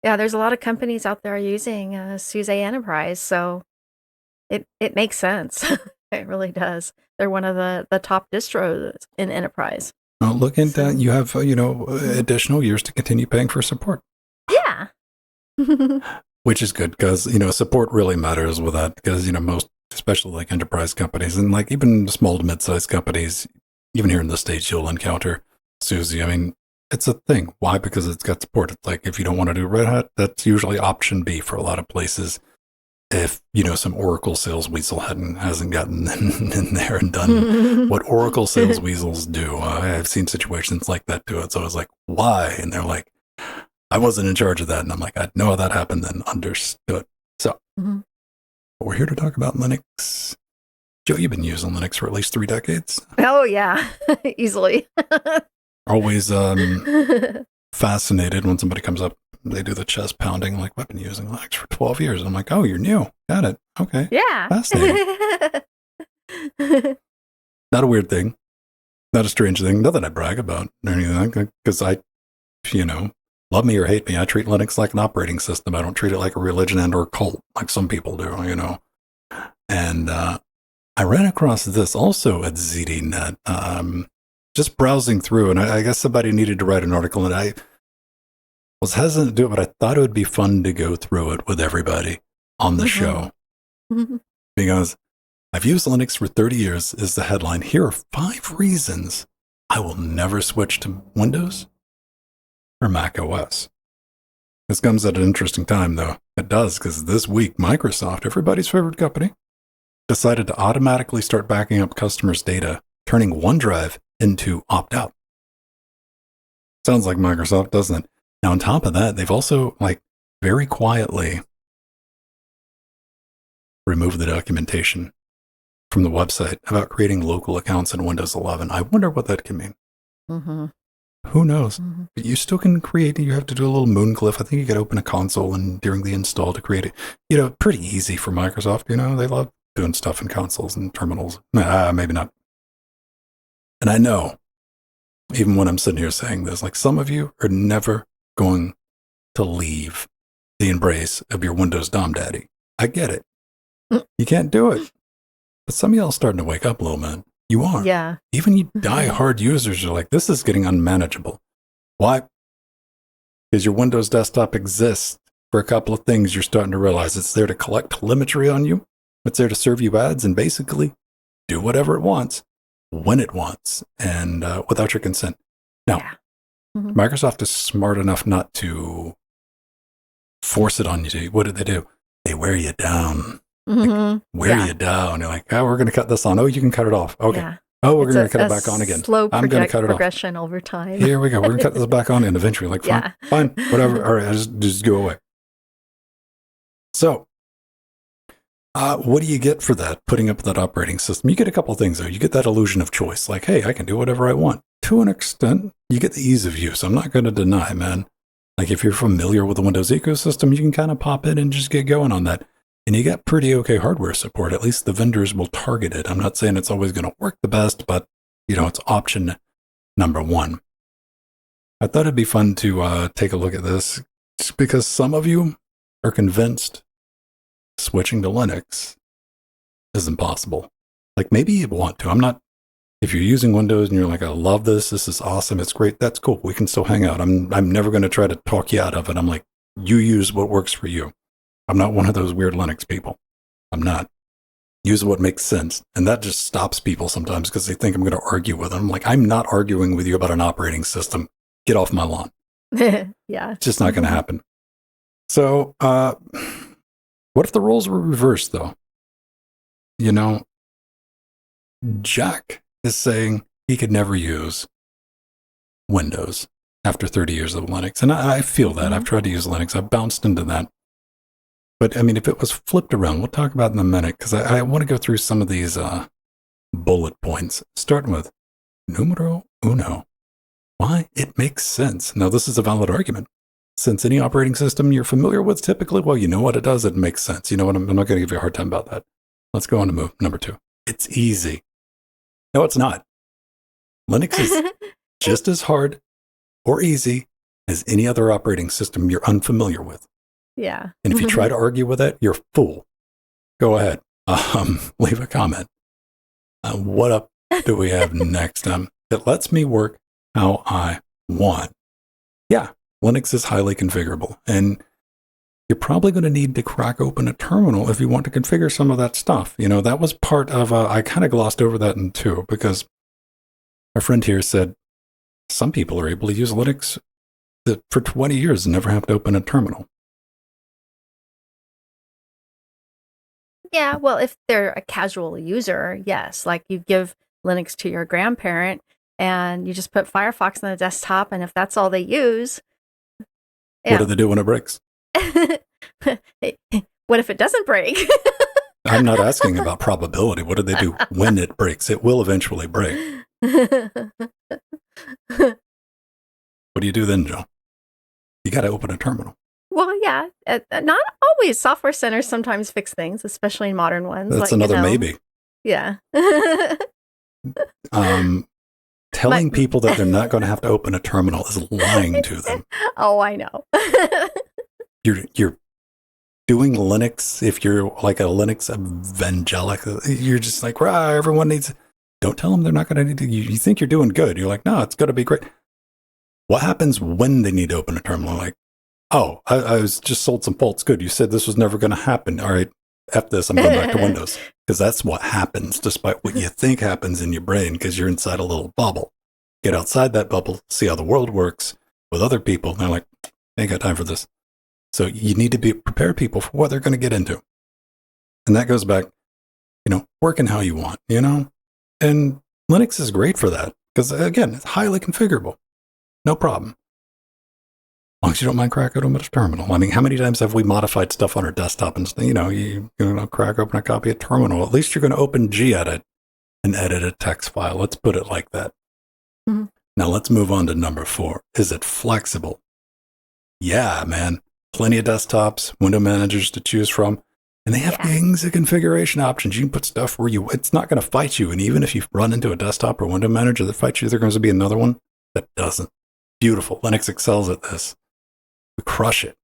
Yeah, there's a lot of companies out there using SUSE Enterprise, so it makes sense. It really does. They're one of the top distros in Enterprise. Well, look into that. You have, you know, additional years to continue paying for support. Yeah. Which is good because, you know, support really matters with that because, you know, most, especially like enterprise companies and like even small to mid-sized companies, even here in the States, you'll encounter SUSE. I mean, it's a thing. Why? Because it's got support. It's like if you don't want to do Red Hat, that's usually option B for a lot of places. If, you know, some Oracle sales weasel hasn't gotten in there and done what Oracle sales weasels do. I've seen situations like that too. So I was like, why? And they're like, I wasn't in charge of that. And I'm like, I know how that happened and understood. So we're here to talk about Linux. Joe, you've been using Linux for at least 3 decades. Oh, yeah. Easily. Always fascinated when somebody comes up, they do the chest pounding, like, I've been using Linux for 12 years. I'm like, oh, you're new. Got it. Okay. Yeah. Fascinating. Not a weird thing. Not a strange thing. Nothing I brag about or anything. Because I, you know, love me or hate me, I treat Linux like an operating system. I don't treat it like a religion and or cult like some people do, you know. And I ran across this also at ZDNet, just browsing through, and I guess somebody needed to write an article, and I was hesitant to do it, but I thought it would be fun to go through it with everybody on the show. Because I've used Linux for 30 years is the headline. Here are 5 reasons I will never switch to Windows or Mac OS. This comes at an interesting time, though. It does, because this week, Microsoft, everybody's favorite company, decided to automatically start backing up customers' data, turning OneDrive into opt-out. Sounds like Microsoft, doesn't it? Now, on top of that, they've also, very quietly removed the documentation from the website about creating local accounts in Windows 11. I wonder what that can mean. Mm-hmm. Who knows? Mm-hmm. But you still can create, you have to do a little Mooncliff. I think you could open a console and during the install to create it. Pretty easy for Microsoft. They love doing stuff in consoles and terminals. Maybe not. And I know, even when I'm sitting here saying this, some of you are never going to leave the embrace of your Windows DOM daddy. I get it. You can't do it. But some of y'all are starting to wake up a little bit. You are. Yeah. Even you die-hard users are like, this is getting unmanageable. Why? Because your Windows desktop exists for a couple of things you're starting to realize. It's there to collect telemetry on you. It's there to serve you ads and basically do whatever it wants, when it wants, and without your consent. Now, Microsoft is smart enough not to force it on you. What do? They wear you down. Wear you down. You're like, we're going to cut this on. Oh, you can cut it off. Okay. Yeah. Oh, we're going to cut it back on again. I'm going to cut it progression over time. Here we go. We're going to cut this back on, and eventually, fine, whatever. All right, just go away. So, what do you get for that? Putting up that operating system, you get a couple of things though. You get that illusion of choice, like, hey, I can do whatever I want. To an extent, you get the ease of use. I'm not going to deny, man. If you're familiar with the Windows ecosystem, you can kind of pop in and just get going on that. And you get pretty okay hardware support. At least the vendors will target it. I'm not saying it's always going to work the best, but, it's option number one. I thought it'd be fun to take a look at this just because some of you are convinced switching to Linux is impossible. Maybe you want to. I'm not. If you're using Windows and you're like, I love this. This is awesome. It's great. That's cool. We can still hang out. I'm never going to try to talk you out of it. I'm like, you use what works for you. I'm not one of those weird Linux people. I'm not. Use what makes sense. And that just stops people sometimes because they think I'm going to argue with them. I'm like, I'm not arguing with you about an operating system. Get off my lawn. Yeah. It's just not going to happen. So, what if the roles were reversed, though? Jack is saying he could never use Windows after 30 years of Linux. And I feel that. I've tried to use Linux. I've bounced into that. But, if it was flipped around, we'll talk about it in a minute, because I want to go through some of these bullet points, starting with numero uno. Why? It makes sense. Now, this is a valid argument. Since any operating system you're familiar with, typically, well, you know what it does, it makes sense. You know what? I'm not going to give you a hard time about that. Let's go on to number two. It's easy. No, it's not. Linux is just as hard or easy as any other operating system you're unfamiliar with. Yeah. And if you try to argue with it, you're a fool. Go ahead. Leave a comment. What up do we have next? It lets me work how I want. Yeah, Linux is highly configurable. And you're probably going to need to crack open a terminal if you want to configure some of that stuff. That was part of, I kind of glossed over that in two, because our friend here said some people are able to use Linux for 20 years and never have to open a terminal. Yeah, well, if they're a casual user, yes. You give Linux to your grandparent and you just put Firefox on the desktop, and if that's all they use... Yeah. What do they do when it breaks? What if it doesn't break? I'm not asking about probability. What do they do when it breaks? It will eventually break. What do you do then, Joe? You got to open a terminal. Well, yeah, not always. Software centers sometimes fix things, especially in modern ones. That's another maybe. Yeah. Telling people that they're not going to have to open a terminal is lying to them. Oh, I know. You're doing Linux. If you're like a Linux evangelical, you're just like, rah, everyone needs. Don't tell them they're not going to need to. You think you're doing good. You're like, no, it's going to be great. What happens when they need to open a terminal? Like, oh, I was just sold some false good. You said this was never going to happen. All right, F this, I'm going back to Windows. Because that's what happens, despite what you think happens in your brain, because you're inside a little bubble. Get outside that bubble, see how the world works with other people, and they're like, I ain't got time for this. So you need to be prepared people for what they're going to get into. And that goes back, working how you want, and Linux is great for that because, again, it's highly configurable. No problem. As long as you don't mind crack open a terminal. I mean, how many times have we modified stuff on our desktop and, you crack open a copy of terminal? At least you're going to open gedit and edit a text file. Let's put it like that. Mm-hmm. Now let's move on to number 4. Is it flexible? Yeah, man. Plenty of desktops, window managers to choose from. And they have gangs of configuration options. You can put stuff where it's not going to fight you. And even if you run into a desktop or window manager that fights you, there's going to be another one that doesn't. Beautiful. Linux excels at this. We crush it.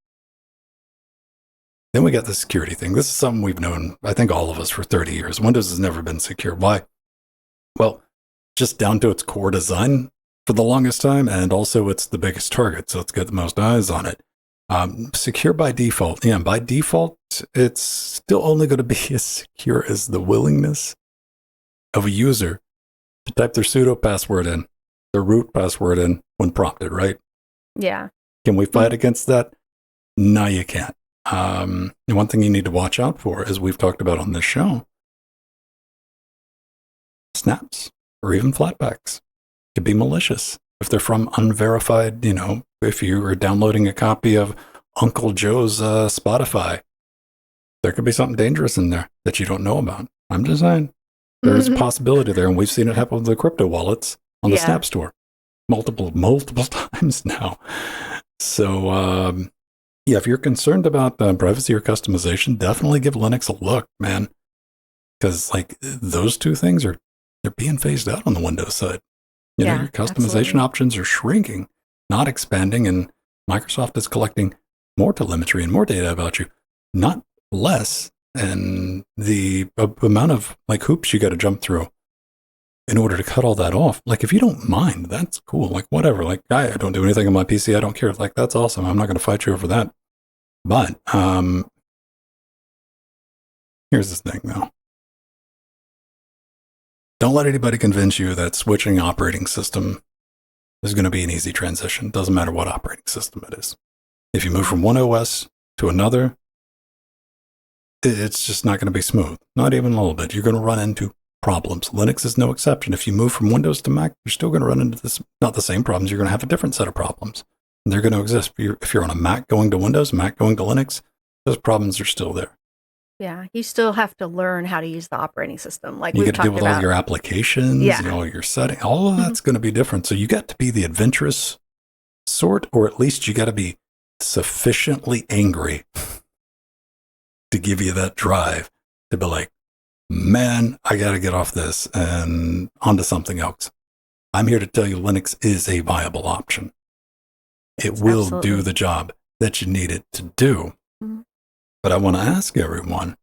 Then we got the security thing. This is something we've known, I think, all of us for 30 years. Windows has never been secure. Why? Well, just down to its core design for the longest time, and also it's the biggest target, so it's got the most eyes on it. Secure by default. Yeah, by default, it's still only going to be as secure as the willingness of a user to type their sudo password in, their root password in when prompted, right? Yeah. Can we fight against that? No, you can't. And one thing you need to watch out for, as we've talked about on this show, snaps or even flatpaks could be malicious. If they're from unverified, if you are downloading a copy of Uncle Joe's Spotify, there could be something dangerous in there that you don't know about. I'm just saying. There's a possibility there, and we've seen it happen with the crypto wallets on the Snap Store multiple times now. So, if you're concerned about privacy or customization, definitely give Linux a look, man. Because, those two things they're being phased out on the Windows side. Your customization options are shrinking, not expanding, and Microsoft is collecting more telemetry and more data about you, not less. And the amount of hoops you got to jump through in order to cut all that off. If you don't mind, that's cool. Whatever. I don't do anything on my PC. I don't care. That's awesome. I'm not going to fight you over that. But here's the thing, though. Don't let anybody convince you that switching operating system is going to be an easy transition. Doesn't matter what operating system it is. If you move from one OS to another, it's just not going to be smooth. Not even a little bit. You're going to run into problems. Linux is no exception. If you move from Windows to Mac, you're still going to run into not the same problems. You're going to have a different set of problems. And they're going to exist. If you're on a Mac going to Windows, Mac going to Linux, those problems are still there. Yeah, you still have to learn how to use the operating system. You get to deal with all your applications, all your settings. All of that's going to be different. So you got to be the adventurous sort, or at least you got to be sufficiently angry to give you that drive to be like, man, I got to get off this and onto something else. I'm here to tell you Linux is a viable option. It will do the job that you need it to do. Mm-hmm. But I want to ask everyone,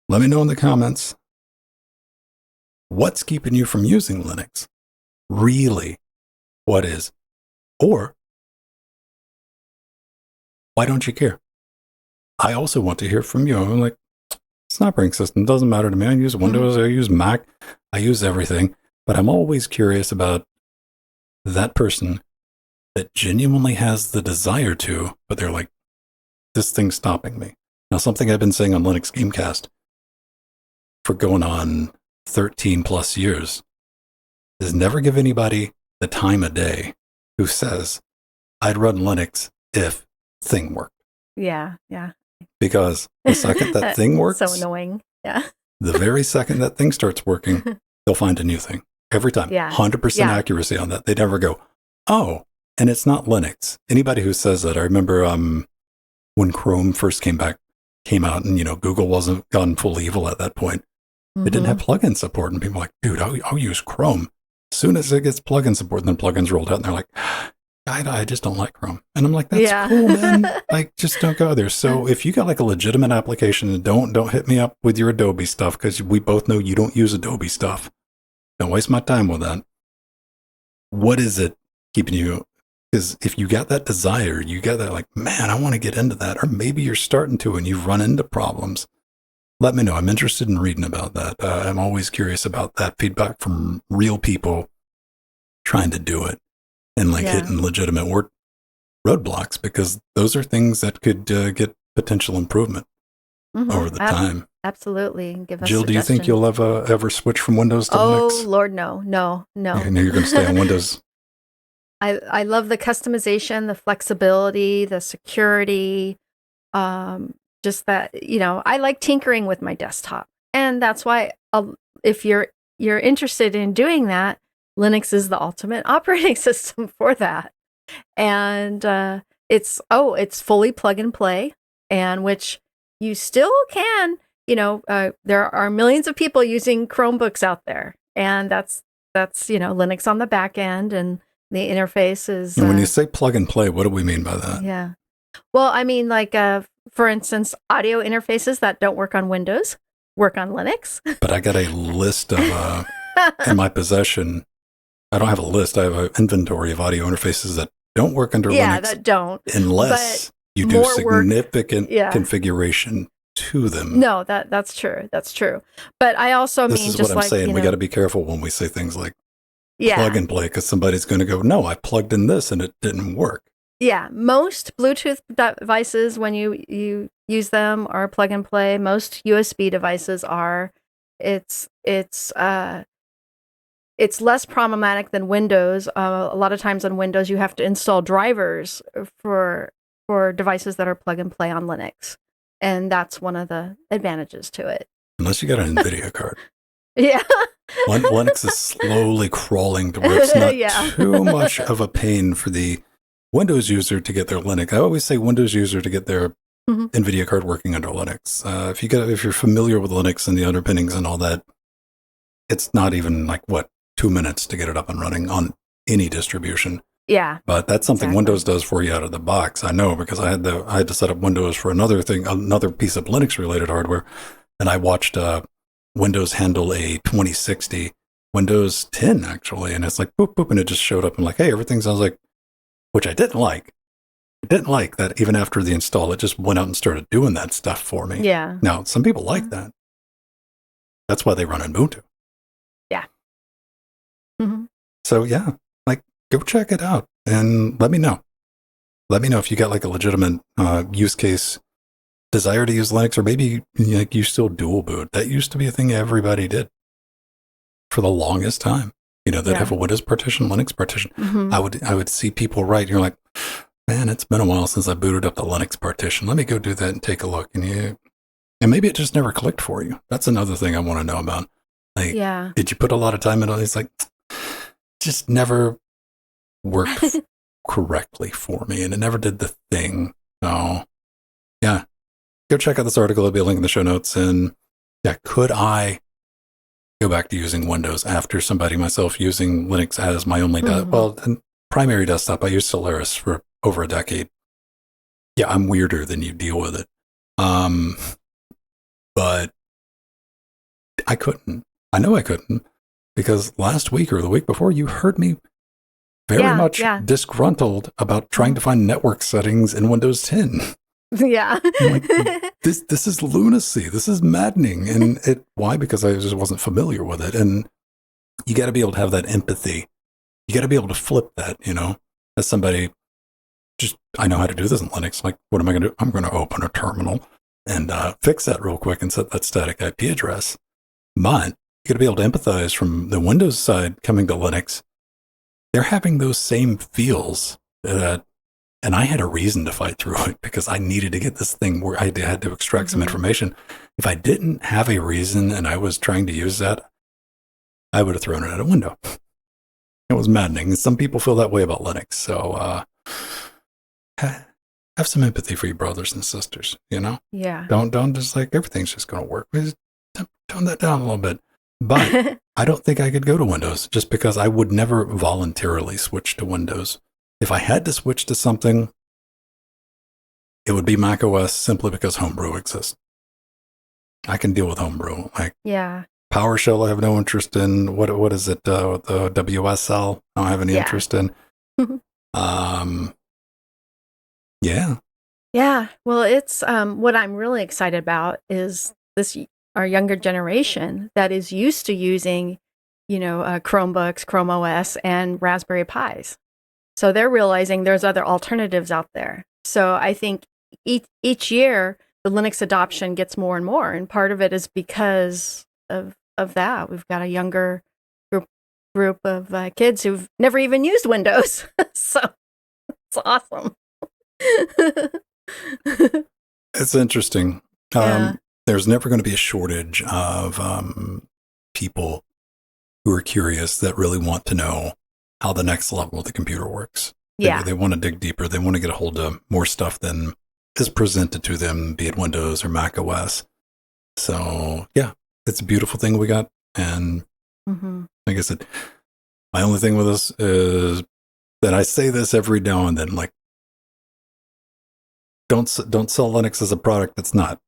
let me know in the comments, what's keeping you from using Linux? Really, what is? Or, why don't you care? I also want to hear from you. I'm it's an operating system. Doesn't matter to me. I use Windows, I use Mac, I use everything. But I'm always curious about that person that genuinely has the desire to, but they're like, this thing's stopping me. Now, something I've been saying on Linux Gamecast for going on 13 plus years is never give anybody the time of day who says, I'd run Linux if thing worked. Yeah. Because the second that thing works, so annoying. Yeah. The very second that thing starts working, they'll find a new thing. Every time. 100% accuracy on that. They never go, oh, and it's not Linux. Anybody who says that, I remember when Chrome first came out and, Google wasn't gone full evil at that point. It didn't have plugin support. And people were like, dude, I'll use Chrome. As soon as it gets plugin support, then plugins rolled out and they're like, I just don't like Chrome. And I'm like, that's cool, man. Just don't go there. So if you got a legitimate application, don't hit me up with your Adobe stuff, because we both know you don't use Adobe stuff. Don't waste my time with that. What is it keeping you? Because if you got that desire, you got that man, I want to get into that. Or maybe you're starting to and you've run into problems. Let me know. I'm interested in reading about that. I'm always curious about that feedback from real people trying to do it and hitting legitimate work. roadblocks because those are things that could get potential improvement over the time. Absolutely. Give us Jill, do you think you'll ever switch from Windows to Linux? Oh, Lord, no. No. I know you're going to stay on Windows. I love the customization, the flexibility, the security, just that, I like tinkering with my desktop. And that's why if you're interested in doing that, Linux is the ultimate operating system for that. And it's fully plug and play, and which you still can, there are millions of people using Chromebooks out there, and that's Linux on the back end, and the interface is. And when you say plug and play, what do we mean by that? Yeah. Well, I mean, like, for instance, audio interfaces that don't work on Windows work on Linux. But I got a list of, in my possession. I don't have a list. I have an inventory of audio interfaces that don't work under Linux. Yeah, that don't. Unless you do significant configuration to them. No, that's true. That's true. But I also this is just what I'm saying. We got to be careful when we say things like plug and play, because somebody's going to go, no, I plugged in this and it didn't work. Yeah, most Bluetooth devices, when you use them, are plug and play. Most USB devices are. It's less problematic than Windows. A lot of times on Windows, you have to install drivers for devices that are plug and play on Linux, and that's one of the advantages to it. Unless you got an NVIDIA card. Yeah. Linux is slowly crawling to where it's not too much of a pain for the Windows user to get their Linux. I always say Windows user to get their NVIDIA card working under Linux. If you're familiar with Linux and the underpinnings and all that, it's not even 2 minutes to get it up and running on any distribution. Yeah. But that's something Windows does for you out of the box. I know, because I had to set up Windows for another piece of Linux related hardware, and I watched Windows handle a 2060 Windows 10 actually, and it's like boop boop, and it just showed up and hey, everything sounds like, which I didn't like. I didn't like that even after the install, it just went out and started doing that stuff for me. Yeah. Now, some people like that. That's why they run Ubuntu. Yeah. Mm-hmm. So yeah, go check it out and let me know. Let me know if you got a legitimate use case, desire to use Linux, or maybe you still dual boot. That used to be a thing everybody did for the longest time. They'd have a Windows partition, Linux partition. Mm-hmm. I would see people write, and you're like, man, it's been a while since I booted up the Linux partition. Let me go do that and take a look. And maybe it just never clicked for you. That's another thing I want to know about. Did you put a lot of time into it? It's just never worked correctly for me, and it never did the thing. So yeah, go check out this article. There'll be a link in the show notes. And yeah, could I go back to using Windows after myself using Linux as my only primary desktop? I used Solaris for over a decade. Yeah, I'm weirder than you deal with it. But I couldn't. I know I couldn't, because last week or the week before, you heard me very much disgruntled about trying to find network settings in Windows 10. Yeah. This is lunacy. This is maddening. And why? Because I just wasn't familiar with it. And you got to be able to have that empathy. You got to be able to flip that, as somebody, I know how to do this in Linux. What am I going to do? I'm going to open a terminal and fix that real quick and set that static IP address. But you got to be able to empathize from the Windows side coming to Linux. They're having those same feels and I had a reason to fight through it, because I needed to get this thing where I had to extract some information. If I didn't have a reason and I was trying to use that, I would have thrown it out a window. It was maddening. Some people feel that way about Linux. So have some empathy for your brothers and sisters, Yeah. Don't just everything's just going to work. Just tone that down a little bit. But I don't think I could go to Windows, just because I would never voluntarily switch to Windows. If I had to switch to something, it would be Mac OS, simply because Homebrew exists. I can deal with Homebrew. PowerShell, I have no interest in. What is it? The WSL, I don't have any interest in. Yeah. Yeah. Well, it's what I'm really excited about is our younger generation that is used to using, Chromebooks, Chrome OS, and Raspberry Pis. So they're realizing there's other alternatives out there. So I think each year the Linux adoption gets more and more, and part of it is because of that. We've got a younger group of kids who've never even used Windows. So it's awesome. It's interesting. Yeah. There's never going to be a shortage of people who are curious that really want to know how the next level of the computer works. Yeah. They want to dig deeper. They want to get a hold of more stuff than is presented to them, be it Windows or Mac OS. So, yeah, it's a beautiful thing we got. And like I said, my only thing with this is that I say this every now and then, like, don't sell Linux as a product that's not.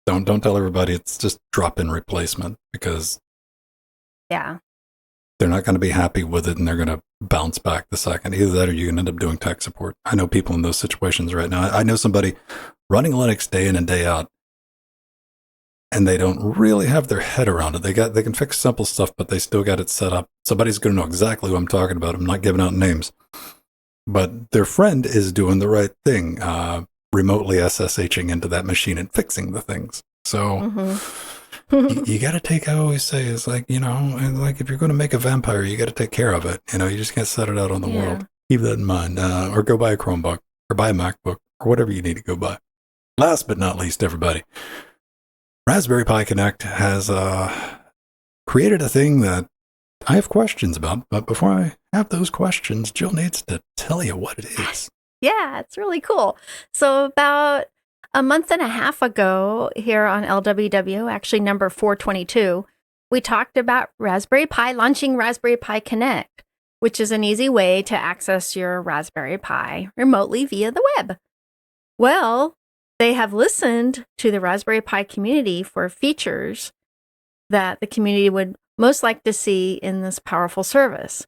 Don't tell everybody it's just drop-in replacement, because yeah, they're not going to be happy with it and they're going to bounce back the second. Either that or you can end up doing tech support. I know people in those situations right now. I know somebody running Linux day in and day out, and they don't really have their head around it. They can fix simple stuff, but they still got it set up. Somebody's going to know exactly who I'm talking about. I'm not giving out names. But their friend is doing the right thing, remotely SSHing into that machine and fixing the things. So you got to take, I always say, is like, and like if you're going to make a vampire, you got to take care of it. You just can't set it out on the world. Keep that in mind. Or go buy a Chromebook or buy a MacBook or whatever you need to go buy. Last but not least, everybody, Raspberry Pi Connect has created a thing that I have questions about, but before I have those questions, Jill needs to tell you what it is. Yeah, it's really cool. So about a month and a half ago here on LWDW, actually number 422, we talked about Raspberry Pi launching Raspberry Pi Connect, which is an easy way to access your Raspberry Pi remotely via the web. Well, they have listened to the Raspberry Pi community for features that the community would most like to see in this powerful service.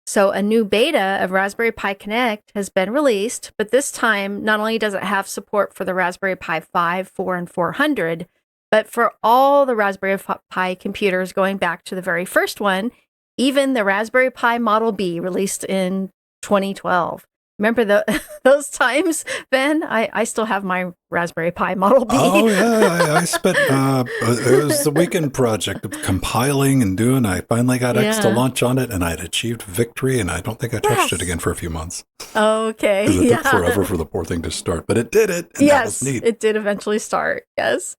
So a new beta of Raspberry Pi Connect has been released, but this time not only does it have support for the Raspberry Pi 5, 4, and 400, but for all the Raspberry Pi computers going back to the very first one, even the Raspberry Pi Model B released in 2012. Remember those times, Ben? I still have my Raspberry Pi Model B. Oh, yeah. I spent, it was the weekend project of compiling and doing. I finally got X to launch on it, and I'd achieved victory, and I don't think I touched it again for a few months. Okay. Because it took forever for the poor thing to start, but it did it, and that was neat. It did eventually start, yes.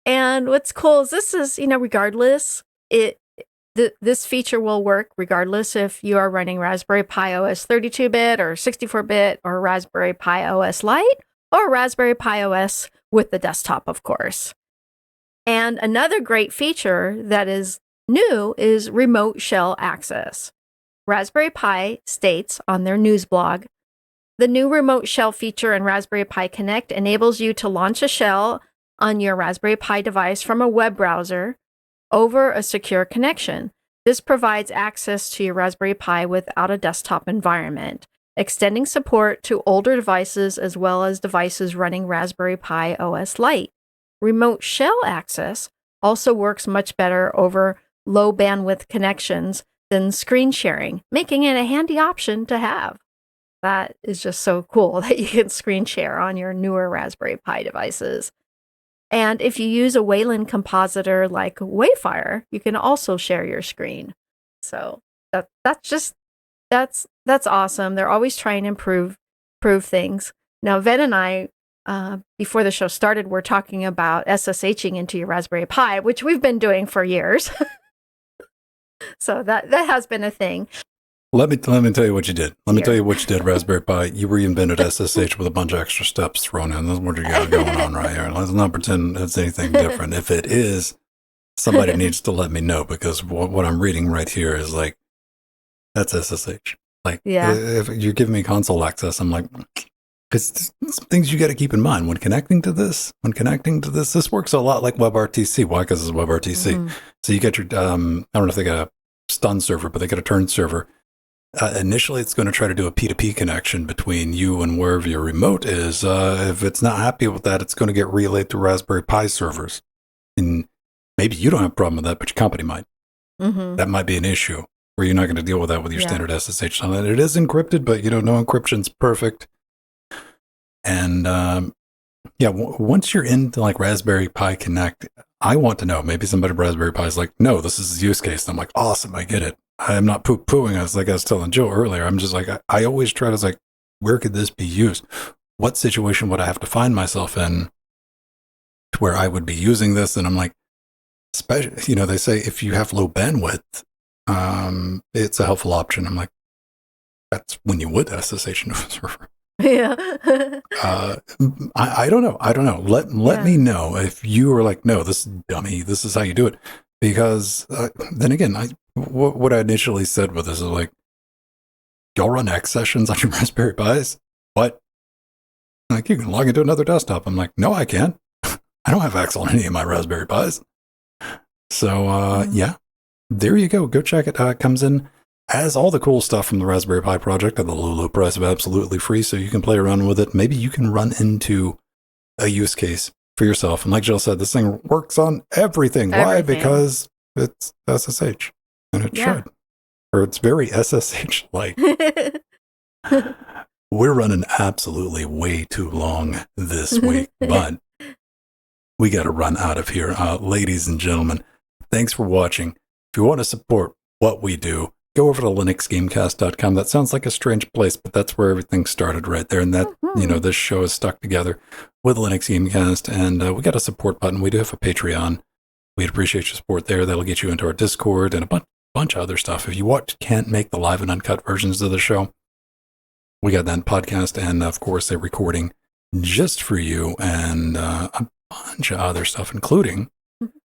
And what's cool is this is, regardless, this feature will work regardless if you are running Raspberry Pi OS 32-bit or 64-bit or Raspberry Pi OS Lite or Raspberry Pi OS with the desktop, of course. And another great feature that is new is remote shell access. Raspberry Pi states on their news blog, the new remote shell feature in Raspberry Pi Connect enables you to launch a shell on your Raspberry Pi device from a web browser over a secure connection. This provides access to your Raspberry Pi without a desktop environment, extending support to older devices as well as devices running Raspberry Pi OS Lite. Remote shell access also works much better over low bandwidth connections than screen sharing, making it a handy option to have. That is just so cool that you can screen share on your newer Raspberry Pi devices. And if you use a Wayland compositor like Wayfire, you can also share your screen. So that's awesome. They're always trying to improve things. Now, Ven and I, before the show started, we're talking about SSHing into your Raspberry Pi, which we've been doing for years. So that has been a thing. Let me tell you what you did. Let me tell you what you did, Raspberry Pi. You reinvented SSH with a bunch of extra steps thrown in. That's what you got going on right here. Let's not pretend it's anything different. If it is, somebody needs to let me know, because what I'm reading right here is like, that's SSH. Like, if you're giving me console access, I'm like, because some things you got to keep in mind when connecting to this. This works a lot like WebRTC. Why? Because it's WebRTC. Mm-hmm. So you get your, I don't know if they got a stun server, but they got a turn server. Initially, it's going to try to do a P2P connection between you and wherever your remote is. If it's not happy with that, it's going to get relayed to Raspberry Pi servers. And maybe you don't have a problem with that, but your company might. Mm-hmm. That might be an issue. where you're not going to deal with that with your Yeah. standard SSH tunnel. It is encrypted, but no encryption's perfect. And once you're into like Raspberry Pi Connect, I want to know. Maybe somebody at Raspberry Pi is like, no, this is the use case. And I'm like, awesome, I get it. I'm not poo-pooing. I was telling Joe earlier. I'm just like, I always try to where could this be used? What situation would I have to find myself in to where I would be using this? And I'm like, especially, they say if you have low bandwidth, it's a helpful option. I'm like, that's when you would SSH into a server. Yeah. I don't know. Let me know if you were like, no, this is dummy. This is how you do it. Because then again, what I initially said with this is like, y'all run X sessions on your Raspberry Pis? What? Like, you can log into another desktop. I'm like, no, I can't. I don't have X on any of my Raspberry Pis. So, yeah, there you go. Go check it. It comes in as all the cool stuff from the Raspberry Pi project at the low price of absolutely free, so you can play around with it. Maybe you can run into a use case for yourself. And like Jill said, this thing works on everything. Why? Because it's SSH, and it should. Or it's very SSH-like. We're running absolutely way too long this week, but we got to run out of here. Ladies and gentlemen, thanks for watching. If you want to support what we do, go over to linuxgamecast.com. That sounds like a strange place, but that's where everything started right there. And that, this show is stuck together with Linux Gamecast. And we got a support button. We do have a Patreon. We'd appreciate your support there. That'll get you into our Discord and a bunch of other stuff. If you can't make the live and uncut versions of the show, we got that podcast and, of course, a recording just for you and a bunch of other stuff, including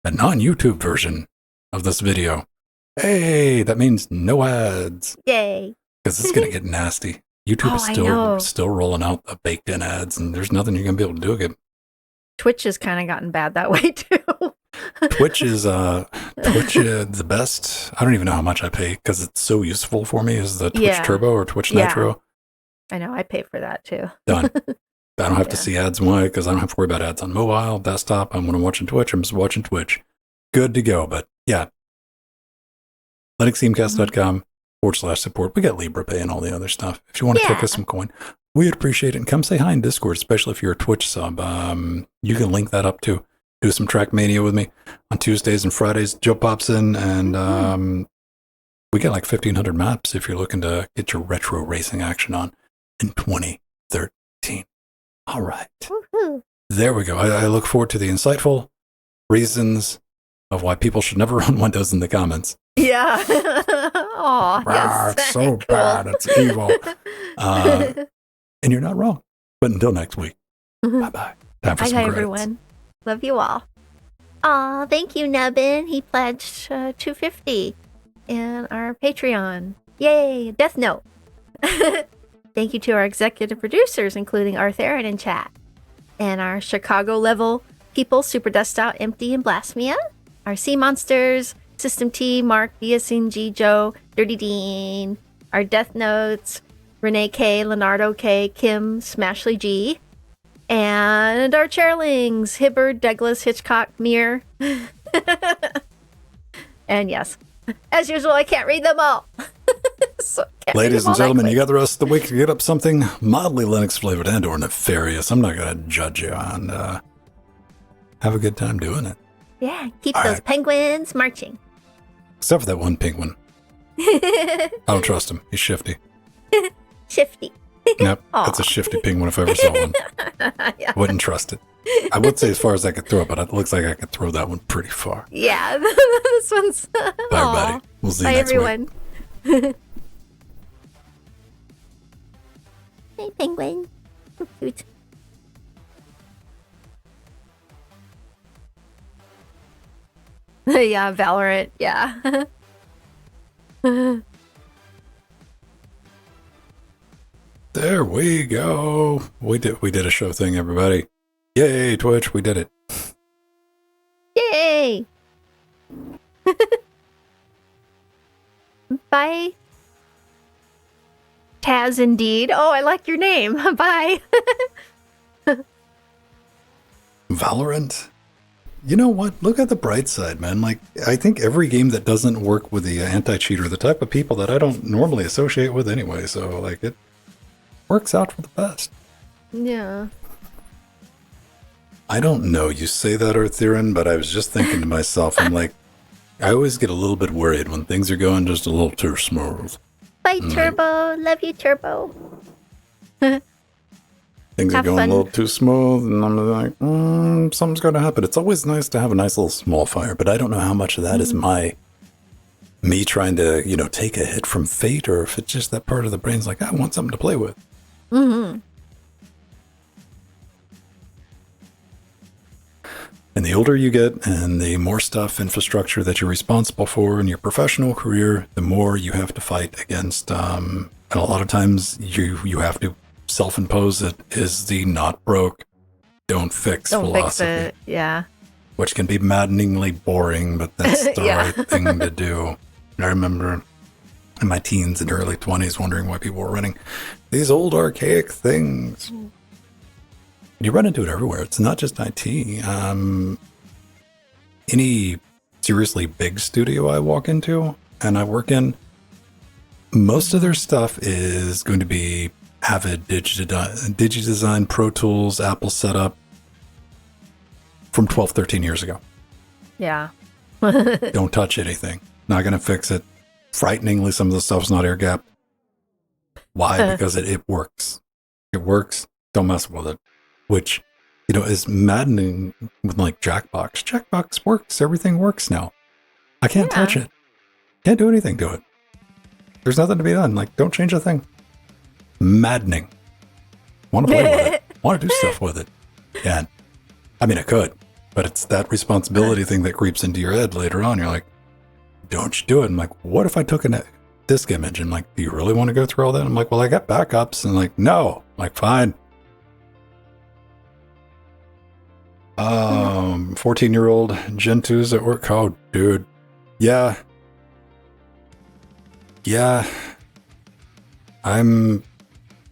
a non-YouTube version of this video. Hey, that means no ads. Yay. Because it's going to get nasty. YouTube is still rolling out the baked-in ads, and there's nothing you're going to be able to do again. Twitch has kind of gotten bad that way, too. Twitch is the best. I don't even know how much I pay because it's so useful for me. Is the Twitch Turbo or Twitch Nitro? I know. I pay for that, too. Done. I don't have to see ads. Why? Because I don't have to worry about ads on mobile, desktop. I'm when I'm watching Twitch, I'm just watching Twitch. Good to go. But yeah, linuxgamecast.com/support. We got LibrePay and all the other stuff. If you want to kick us some coin, we'd appreciate it. And come say hi in Discord, especially if you're a Twitch sub. You can link that up too. Do some Trackmania with me on Tuesdays and Fridays. Joe pops in, and we got like 1,500 maps if you're looking to get your retro racing action on in 2013. All right. Woo-hoo. There we go. I look forward to the insightful reasons of why people should never run Windows in the comments. Yeah. Oh, yes. It's so bad. It's evil. And you're not wrong. But until next week, bye-bye. Time for some credits. Everyone. Love you all. Aw, thank you, Nubbin. He pledged $250 in our Patreon. Yay, Death Note. Thank you to our executive producers, including Arthur in chat, and our Chicago level people, Super Dust Out, Empty, and Blasphemia. Our Sea Monsters, System T, Mark, Diasin G, Joe, Dirty Dean. Our Death Notes, Renee K, Leonardo K, Kim, Smashley G. And our chairlings, Hibbard, Douglas, Hitchcock, Mir. And yes, as usual, I can't read them all. So ladies and gentlemen, you got the rest of the week to get up something mildly Linux flavored and or nefarious. I'm not going to judge you, and have a good time doing it. Yeah, keep those penguins marching. Except for that one penguin. I don't trust him. He's shifty. Shifty. Yep, that's a shifty penguin if I ever saw one. Yeah. Wouldn't trust it. I would say as far as I could throw it, but it looks like I could throw that one pretty far. Yeah, this one's... Bye, everybody. We'll see you next everyone. week. Hey, penguin. So cute. Yeah, Valorant. Yeah. There we go. We did a show thing, everybody. Yay, Twitch, we did it. Yay! Bye. Taz, indeed. Oh, I like your name. Bye. Valorant? you know what? Look at the bright side, man. Like, I think every game that doesn't work with the anti-cheat are the type of people that I don't normally associate with anyway. So, like, it works out for the best. Yeah. I don't know. You say that, Arthurian, but I was just thinking to myself, I'm like, I always get a little bit worried when things are going just a little too smooth. Bye, Turbo. Love you, Turbo. Things Have are going fun. a little too smooth, and I'm like, something's going to happen. It's always nice to have a nice little small fire, but I don't know how much of that is me trying to, take a hit from fate, or if it's just that part of the brain's like, I want something to play with. Mm-hmm. And the older you get and the more stuff, infrastructure that you're responsible for in your professional career, the more you have to fight against. And a lot of times you have to self-impose it is the not broke, don't fix philosophy. Fix it. Yeah. Which can be maddeningly boring, but that's the right thing to do. I remember in my teens and early 20s wondering why people were running these old archaic things. You run into it everywhere. It's not just IT. Any seriously big studio I walk into and I work in, most of their stuff is going to be Avid, DigiDesign, Pro Tools, Apple setup from 12, 13 years ago. Yeah. Don't touch anything. Not going to fix it. Frighteningly, some of the stuff's not air gapped. Why? Because it works. It works. Don't mess with it. Which, is maddening with like Jackbox. Jackbox works. Everything works now. I can't touch it. Can't do anything to it. There's nothing to be done. Like, don't change a thing. Maddening. Want to play with it. Want to do stuff with it. Yeah. I mean, I could. But it's that responsibility thing that creeps into your head later on. You're like, don't you do it. I'm like, what if I took a disk image? And like, do you really want to go through all that? I'm like, well, I got backups. And like, no. I'm like, fine. 14-year-old Gen 2s at work. Oh, dude. Yeah. I'm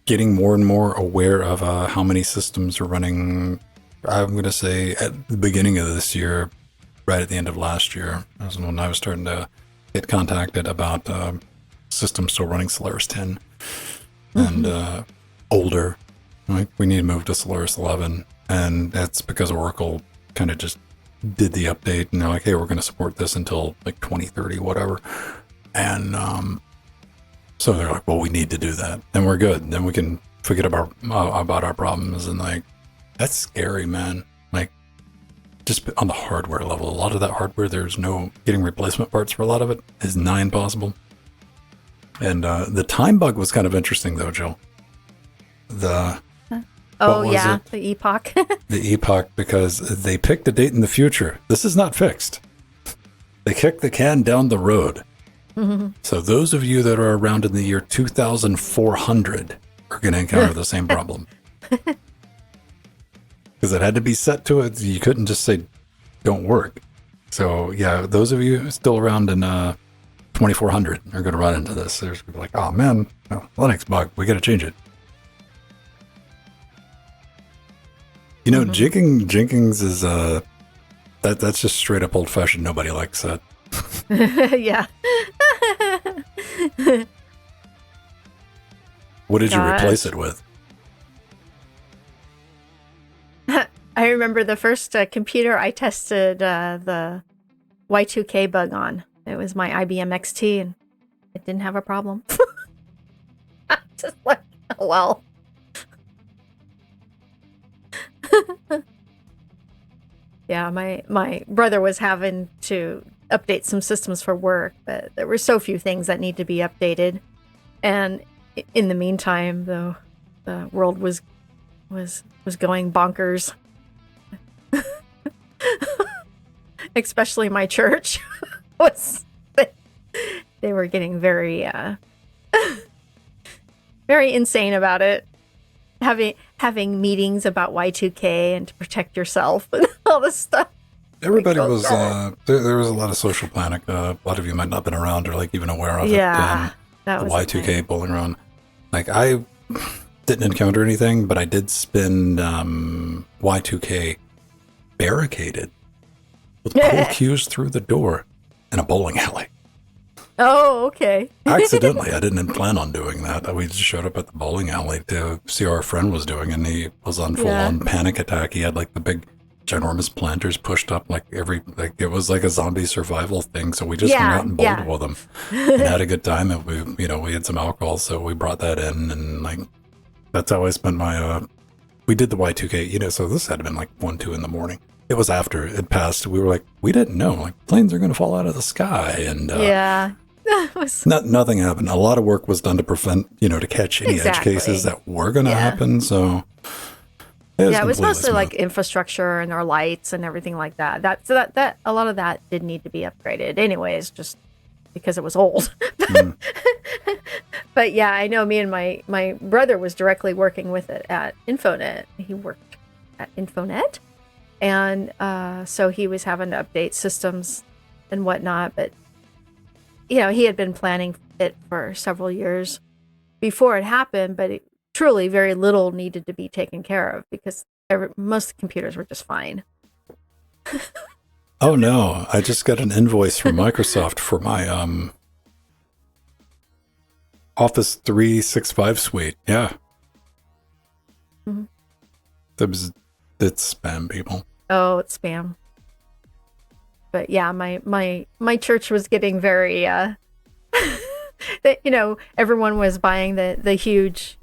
getting more and more aware of how many systems are running. I'm going to say at the beginning of this year, right at the end of last year, that's when I was starting to get contacted about systems still running Solaris 10 and older. Like, we need to move to Solaris 11. And that's because Oracle kind of just did the update and they're like, hey, we're going to support this until like 2030, whatever. And so they're like, well, we need to do that. And we're good. Then we can forget about our problems. And like, that's scary, man. Like, just on the hardware level, a lot of that hardware, there's no getting replacement parts for a lot of it is nigh impossible. And the time bug was kind of interesting, though, Jill. The epoch. The epoch, because they picked a date in the future. This is not fixed. They kicked the can down the road. So those of you that are around in the year 2400 are going to encounter the same problem. Because it had to be set to it. You couldn't just say, don't work. So yeah, those of you still around in 2400 are going to run into this. There's people like, oh man, Linux bug, we got to change it. Jenkins is that's just straight up old fashioned. Nobody likes that. Yeah. What did you replace it with? I remember the first computer I tested the Y2K bug on. It was my IBM XT, and it didn't have a problem. Just like, oh, well. Yeah, my brother was having to update some systems for work, but there were so few things that need to be updated. And in the meantime, the world was going bonkers. Especially my church they were getting very very insane about it. Having meetings about Y2K and to protect yourself and all this stuff. Everybody was there was a lot of social panic. A lot of you might not have been around or like even aware of it. Yeah, that was Y2K bowling around. Like, I didn't encounter anything, but I did spend Y2K barricaded with pool cues through the door in a bowling alley. Oh, okay. Accidentally, I didn't plan on doing that. We just showed up at the bowling alley to see how our friend was doing, and he was on full-on panic attack. He had like the big, ginormous planters pushed up, like it was like a zombie survival thing. So we just hung out and bowled with him and had a good time. And we had some alcohol, so we brought that in, and like that's how I spent my. We did the Y2K, so this had been like 1, 2 in the morning. It was after it passed. We were like, we didn't know, like planes are going to fall out of the sky, and nothing happened. A lot of work was done to prevent, to catch any edge cases that were going to happen. So it was mostly smooth. Like infrastructure and our lights and everything like that. That a lot of that did need to be upgraded, anyways, just because it was old. But yeah, I know. Me and my brother was directly working with it at Infonet. He worked at Infonet, and so he was having to update systems and whatnot, but. He had been planning it for several years before it happened, but truly very little needed to be taken care of because most computers were just fine. Oh no, I just got an invoice from Microsoft for my Office 365 suite. Yeah. Mm-hmm. It's spam, people. Oh, it's spam. But yeah, my church was getting very, everyone was buying the huge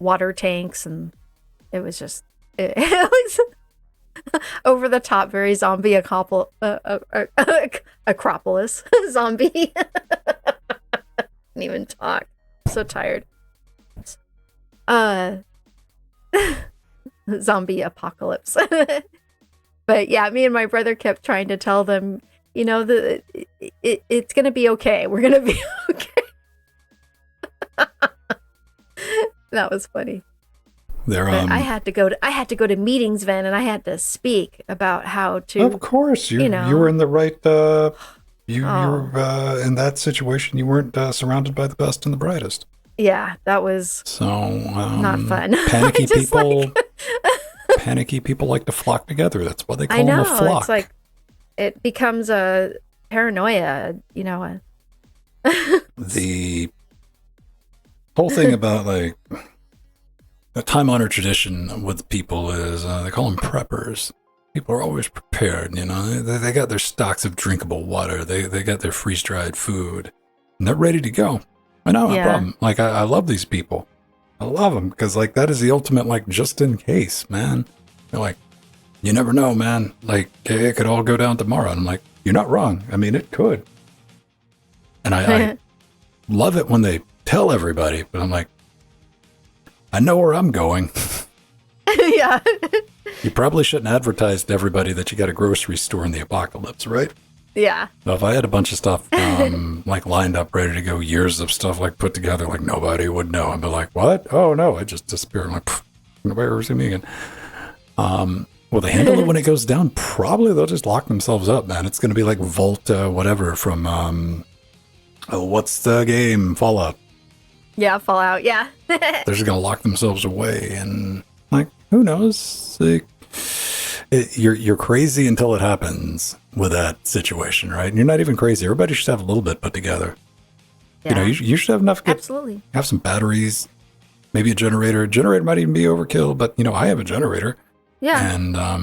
water tanks, and it was just, it was over the top, very zombie acropolis, zombie. Can't even talk. So tired. Zombie apocalypse. But yeah, me and my brother kept trying to tell them, it's going to be okay. We're going to be okay. That was funny. I had to go to meetings, Van, and I had to speak about how to. Of course, you were in the right. You were in that situation. You weren't surrounded by the best and the brightest. Yeah, that was not fun. Panicky people. Panicky people like to flock together. That's why they call them a flock. It's like it becomes a paranoia, The whole thing about like a time-honored tradition with people is they call them preppers. People are always prepared, They got their stocks of drinkable water. They got their freeze-dried food, and they're ready to go. I don't have a problem. Like I love these people. I love them because like that is the ultimate like just in case, man. They're like, you never know, man. Like it could all go down tomorrow. And I'm like, you're not wrong. I mean, it could. And I love it when they tell everybody, but I'm like, I know where I'm going. Yeah. You probably shouldn't advertise to everybody that you got a grocery store in the apocalypse, right? Yeah. Now, if I had a bunch of stuff like lined up, ready to go, years of stuff like put together, like nobody would know. I'd be like, what? Oh no, I just disappeared. I'm like, nobody ever see me again. Will they handle it when it goes down? Probably they'll just lock themselves up, man. It's going to be like Vault, whatever from, what's the game? Fallout. Yeah, Fallout, yeah. They're just going to lock themselves away and like, who knows? Like, you're crazy until it happens with that situation, right? And you're not even crazy. Everybody should have a little bit put together. Yeah. You should have enough. Absolutely. Have some batteries, maybe a generator. A generator might even be overkill, but I have a generator. Yeah. And a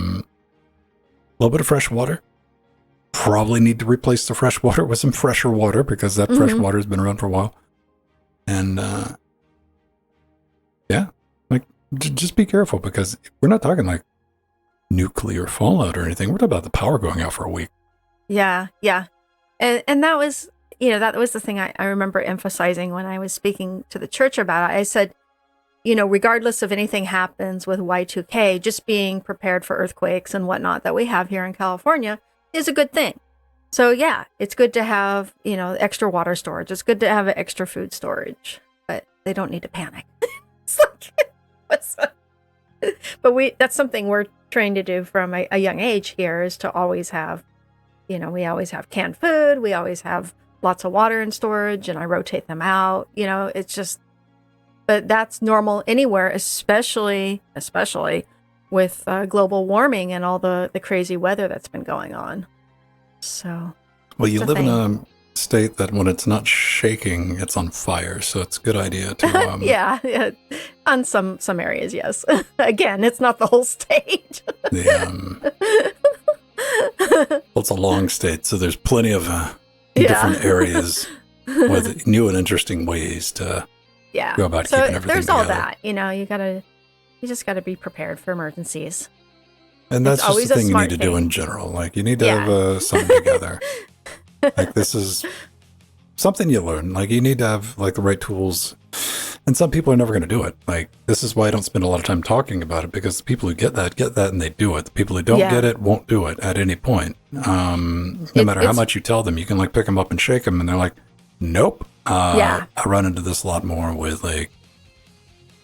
little bit of fresh water. Probably need to replace the fresh water with some fresher water because that fresh water has been around for a while. And like just be careful because we're not talking like nuclear fallout or anything. We're talking about the power going out for a week. Yeah. And that was, that was the thing I remember emphasizing when I was speaking to the church about it. I said, regardless of anything happens with Y2K, just being prepared for earthquakes and whatnot that we have here in California is a good thing. So yeah, it's good to have, extra water storage. It's good to have extra food storage, but they don't need to panic. It's like, but that's something we're trained to do from a young age here is to always have, we always have canned food. We always have lots of water in storage and I rotate them out. It's just, but that's normal anywhere, especially with global warming and all the crazy weather that's been going on. So, Well, you it's a live in thing. a state that when it's not shaking, it's on fire. So it's a good idea to Yeah, on some areas, yes. Again, it's not the whole state. the well, it's a long state, so there's plenty of different areas with new and interesting ways to Yeah. go about So keeping everything there's all together. that, you just gotta be prepared for emergencies. And that's It's just always the a thing you smart need to do in thing. general. Like, you need to Yeah. have something together. Like, this is something you learn. Like, you need to have, like, the right tools. And some people are never going to do it. Like, this is why I don't spend a lot of time talking about it, because the people who get that, and they do it. The people who don't Yeah. get it won't do it at any point. No matter how it's- much you tell them, you can, like, pick them up and shake them, and they're like, nope. Yeah. I run into this a lot more with, like,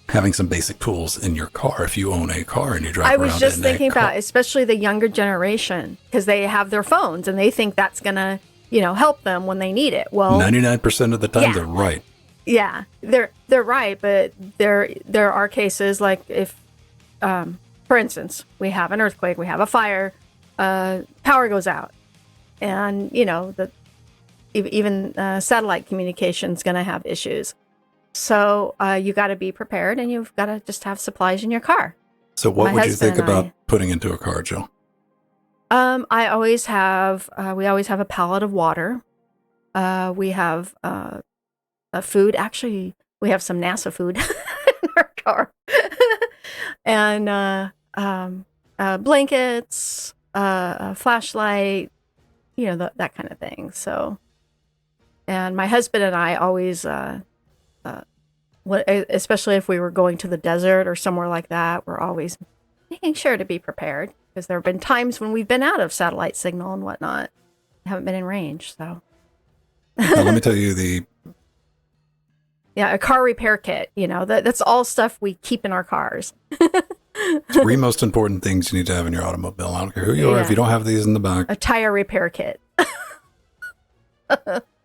having some basic tools in your car if you own a car and you drive I around was just in thinking a car. about, especially the younger generation, because they have their phones and they think that's gonna, help them when they need it. Well, 99% of the time, Yeah. they're right. yeah, they're right, but there are cases like if, for instance, we have an earthquake, we have a fire, power goes out, and even satellite communication is going to have issues. So you got to be prepared, and you've got to just have supplies in your car. So what My would you husband think and about I- putting into a car, Jill? I always have. We always have a pallet of water. We have food. Actually, we have some NASA food in our car, and blankets, a flashlight, that kind of thing. So, and my husband and I always, especially if we were going to the desert or somewhere like that, we're always making sure to be prepared, because there have been times when we've been out of satellite signal and whatnot, haven't been in range. So, Now, let me tell you yeah, a car repair kit. That's all stuff we keep in our cars. three most important things you need to have in your automobile. I don't care who you are. If Yeah. you don't have these in the back, A tire repair kit.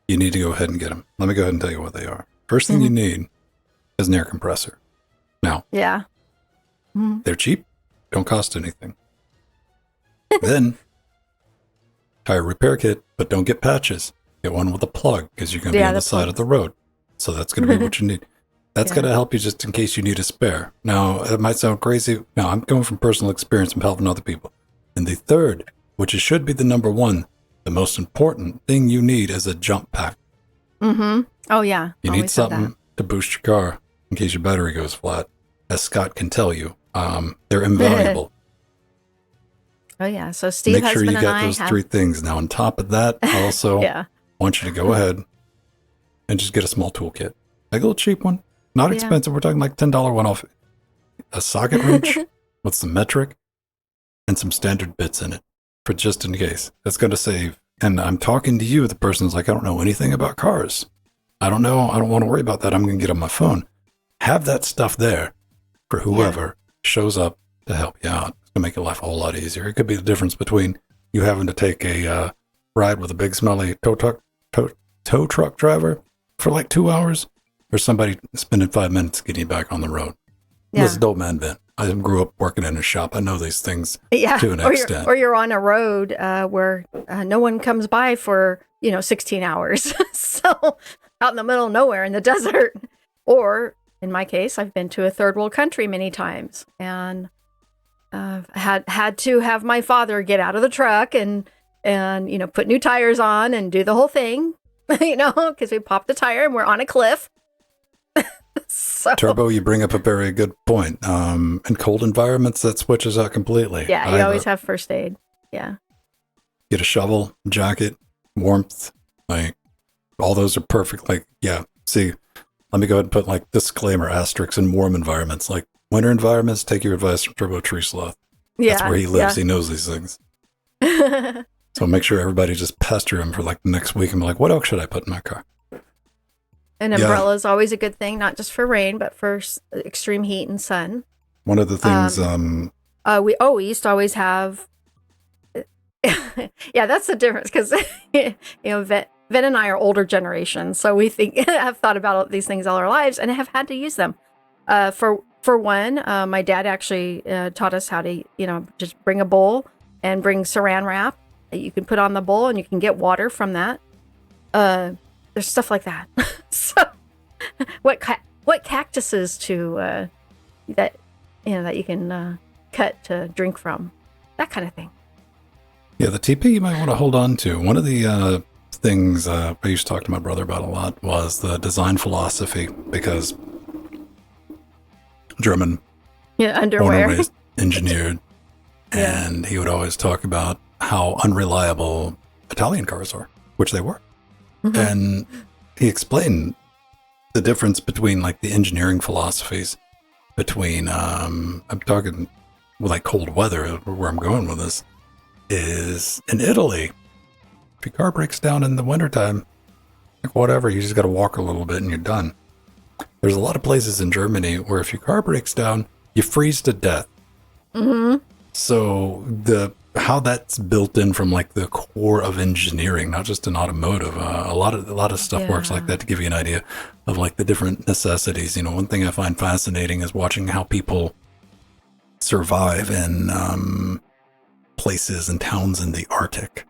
you need to go ahead and get them. Let me go ahead and tell you what they are. First thing you need is an air compressor. Now, Yeah. they're cheap, don't cost anything. Then, tire repair kit, but don't get patches. Get one with a plug, because you're going to be Yeah, on the the side plug. of the road. So that's going to be what you need. That's Yeah. going to help you just in case you need a spare. Now, it might sound crazy. Now, I'm going from personal experience and helping other people. And the third, which should be the number one, the most important thing you need is a jump pack. Oh yeah. You need Always have that. something to boost your car in case your battery goes flat. As Scott can tell you, they're invaluable. Oh yeah. So Steve, Make sure husband you and got I those have. three things. Now, on top of that, I also Yeah. want you to go ahead and just get a small toolkit. Like a little cheap one. Not Yeah. expensive. We're talking like $10 one off. A socket wrench with some metric and some standard bits in it for just in case. That's going to save. And I'm talking to you, the person who's like, I don't know anything about cars. I don't know. I don't want to worry about that. I'm going to get on my phone. Have that stuff there for whoever shows up to help you out. It's going to make your life a whole lot easier. It could be the difference between you having to take a ride with a big smelly tow truck driver for like 2 hours, or somebody spending 5 minutes getting you back on the road. Yeah. Listen, don't man vent. I grew up working in a shop. I know these things Yeah. to an or extent. you're on a road where no one comes by for 16 hours. So out in the middle of nowhere in the desert. Or in my case, I've been to a third world country many times, and had to have my father get out of the truck and put new tires on and do the whole thing. Because we popped the tire and we're on a cliff. So Turbo, you bring up a very good point. In cold environments, that switches out completely. yeah, you always have first aid. Yeah. Get a shovel, jacket, warmth, like all those are perfect. Like, yeah. See, let me go ahead and put like disclaimer asterisks in warm environments. Like winter environments, take your advice from Turbo Tree Sloth. Yeah. That's where he lives. He knows these things. So make sure everybody just pester him for like the next week and be like, what else should I put in my car? An umbrella is always a good thing, not just for rain, but for extreme heat and sun. One of the things, We used to always have. Yeah, that's the difference, because Ven and I are older generation, so we have thought about these things all our lives and have had to use them. For For one, my dad actually taught us how to, just bring a bowl and bring saran wrap that you can put on the bowl, and you can get water from that. There's stuff like that. So, what cactuses to that that you can cut to drink from, that kind of thing. Yeah, the TP you might want to hold on to. One of the things I used to talk to my brother about a lot was the design philosophy, because German, underwear, born and raised, engineered, Yeah. and he would always talk about how unreliable Italian cars are, which they were. Mhm. And he explained the difference between like the engineering philosophies between I'm talking with like cold weather, where I'm going with this is in Italy. If your car breaks down in the wintertime, like whatever, you just got to walk a little bit and you're done. There's a lot of places in Germany where if your car breaks down, you freeze to death. Mm-hmm. So how that's built in from like the core of engineering, not just in automotive, a lot of stuff works like that, to give you an idea of like the different necessities. One thing I find fascinating is watching how people survive in places and towns in the Arctic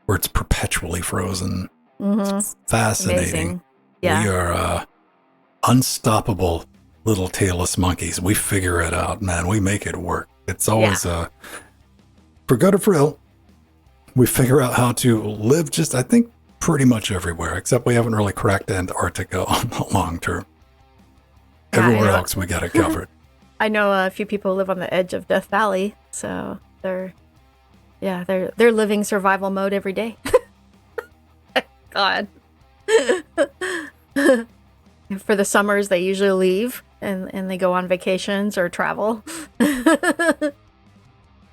where it's perpetually frozen. Mm-hmm. It's fascinating. Amazing. Yeah. We are unstoppable little tailless monkeys. We figure it out, man. We make it work. It's always for good or for ill, we figure out how to live just, I think, pretty much everywhere, except we haven't really cracked Antarctica on the long term. Everywhere else, we got it covered. I know a few people who live on the edge of Death Valley, so they're living survival mode every day. God. For the summers, they usually leave and they go on vacations or travel.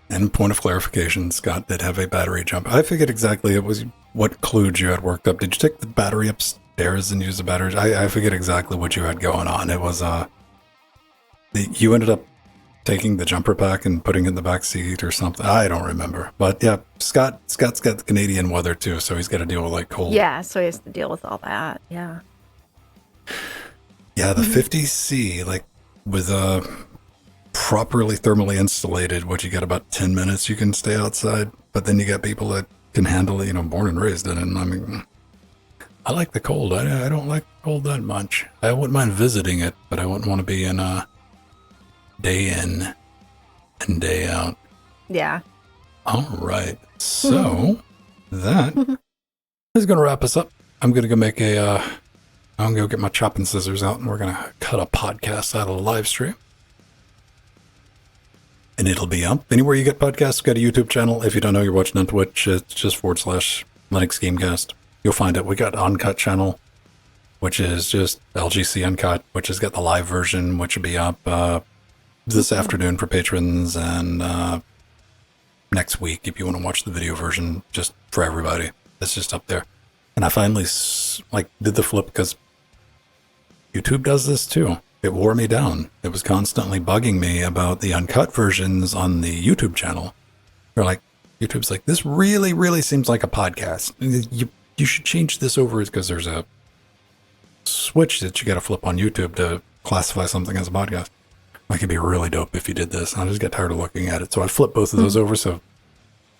And point of clarification, Scott did have a battery jump. I figured exactly it was what kludge you had worked up. Did you take the battery upstairs and use the batteries? I figured exactly what you had going on. It was you ended up taking the jumper pack and putting it in the back seat or something. I don't remember. But yeah, Scott's got the Canadian weather too, so he's got to deal with like cold. Yeah, so he has to deal with all that. Yeah. Yeah, the 50C, like with properly thermally insulated, what you got about 10 minutes you can stay outside, but then you got people that can handle it, born and raised in it. And I mean, I like the cold. I don't like the cold that much. I wouldn't mind visiting it, but I wouldn't want to be in day in and day out. Yeah. All right. So that is going to wrap us up. I'm going to go make I'm going to go get my chopping scissors out, and we're going to cut a podcast out of the live stream. And it'll be up anywhere you get podcasts. We've got a YouTube channel. If you don't know, you're watching on Twitch, it's just / Linux Gamecast. You'll find it. We got UNCUT channel, which is just LGC UNCUT, which has got the live version, which will be up this afternoon for patrons, and next week if you want to watch the video version, just for everybody. It's just up there. And I finally did the flip because YouTube does this too. It wore me down. It was constantly bugging me about the uncut versions on the YouTube channel. They're like, YouTube's like, this really, really seems like a podcast. You should change this over, because there's a switch that you got to flip on YouTube to classify something as a podcast. Like, it'd be really dope if you did this. I just got tired of looking at it. So I flipped both of those over. So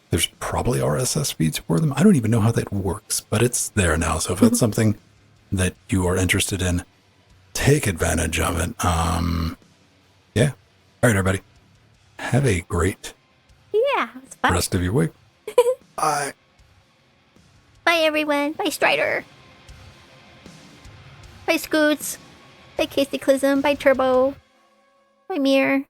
there's probably RSS feeds for them. I don't even know how that works, but it's there now. So if it's something that you are interested in, take advantage of it. Yeah. All right, everybody. Have a great It's fun. rest of your week. Bye. Bye, everyone. Bye, Strider. Bye, Scoots. Bye, Casey Clism. Bye, Turbo. Bye, Mir.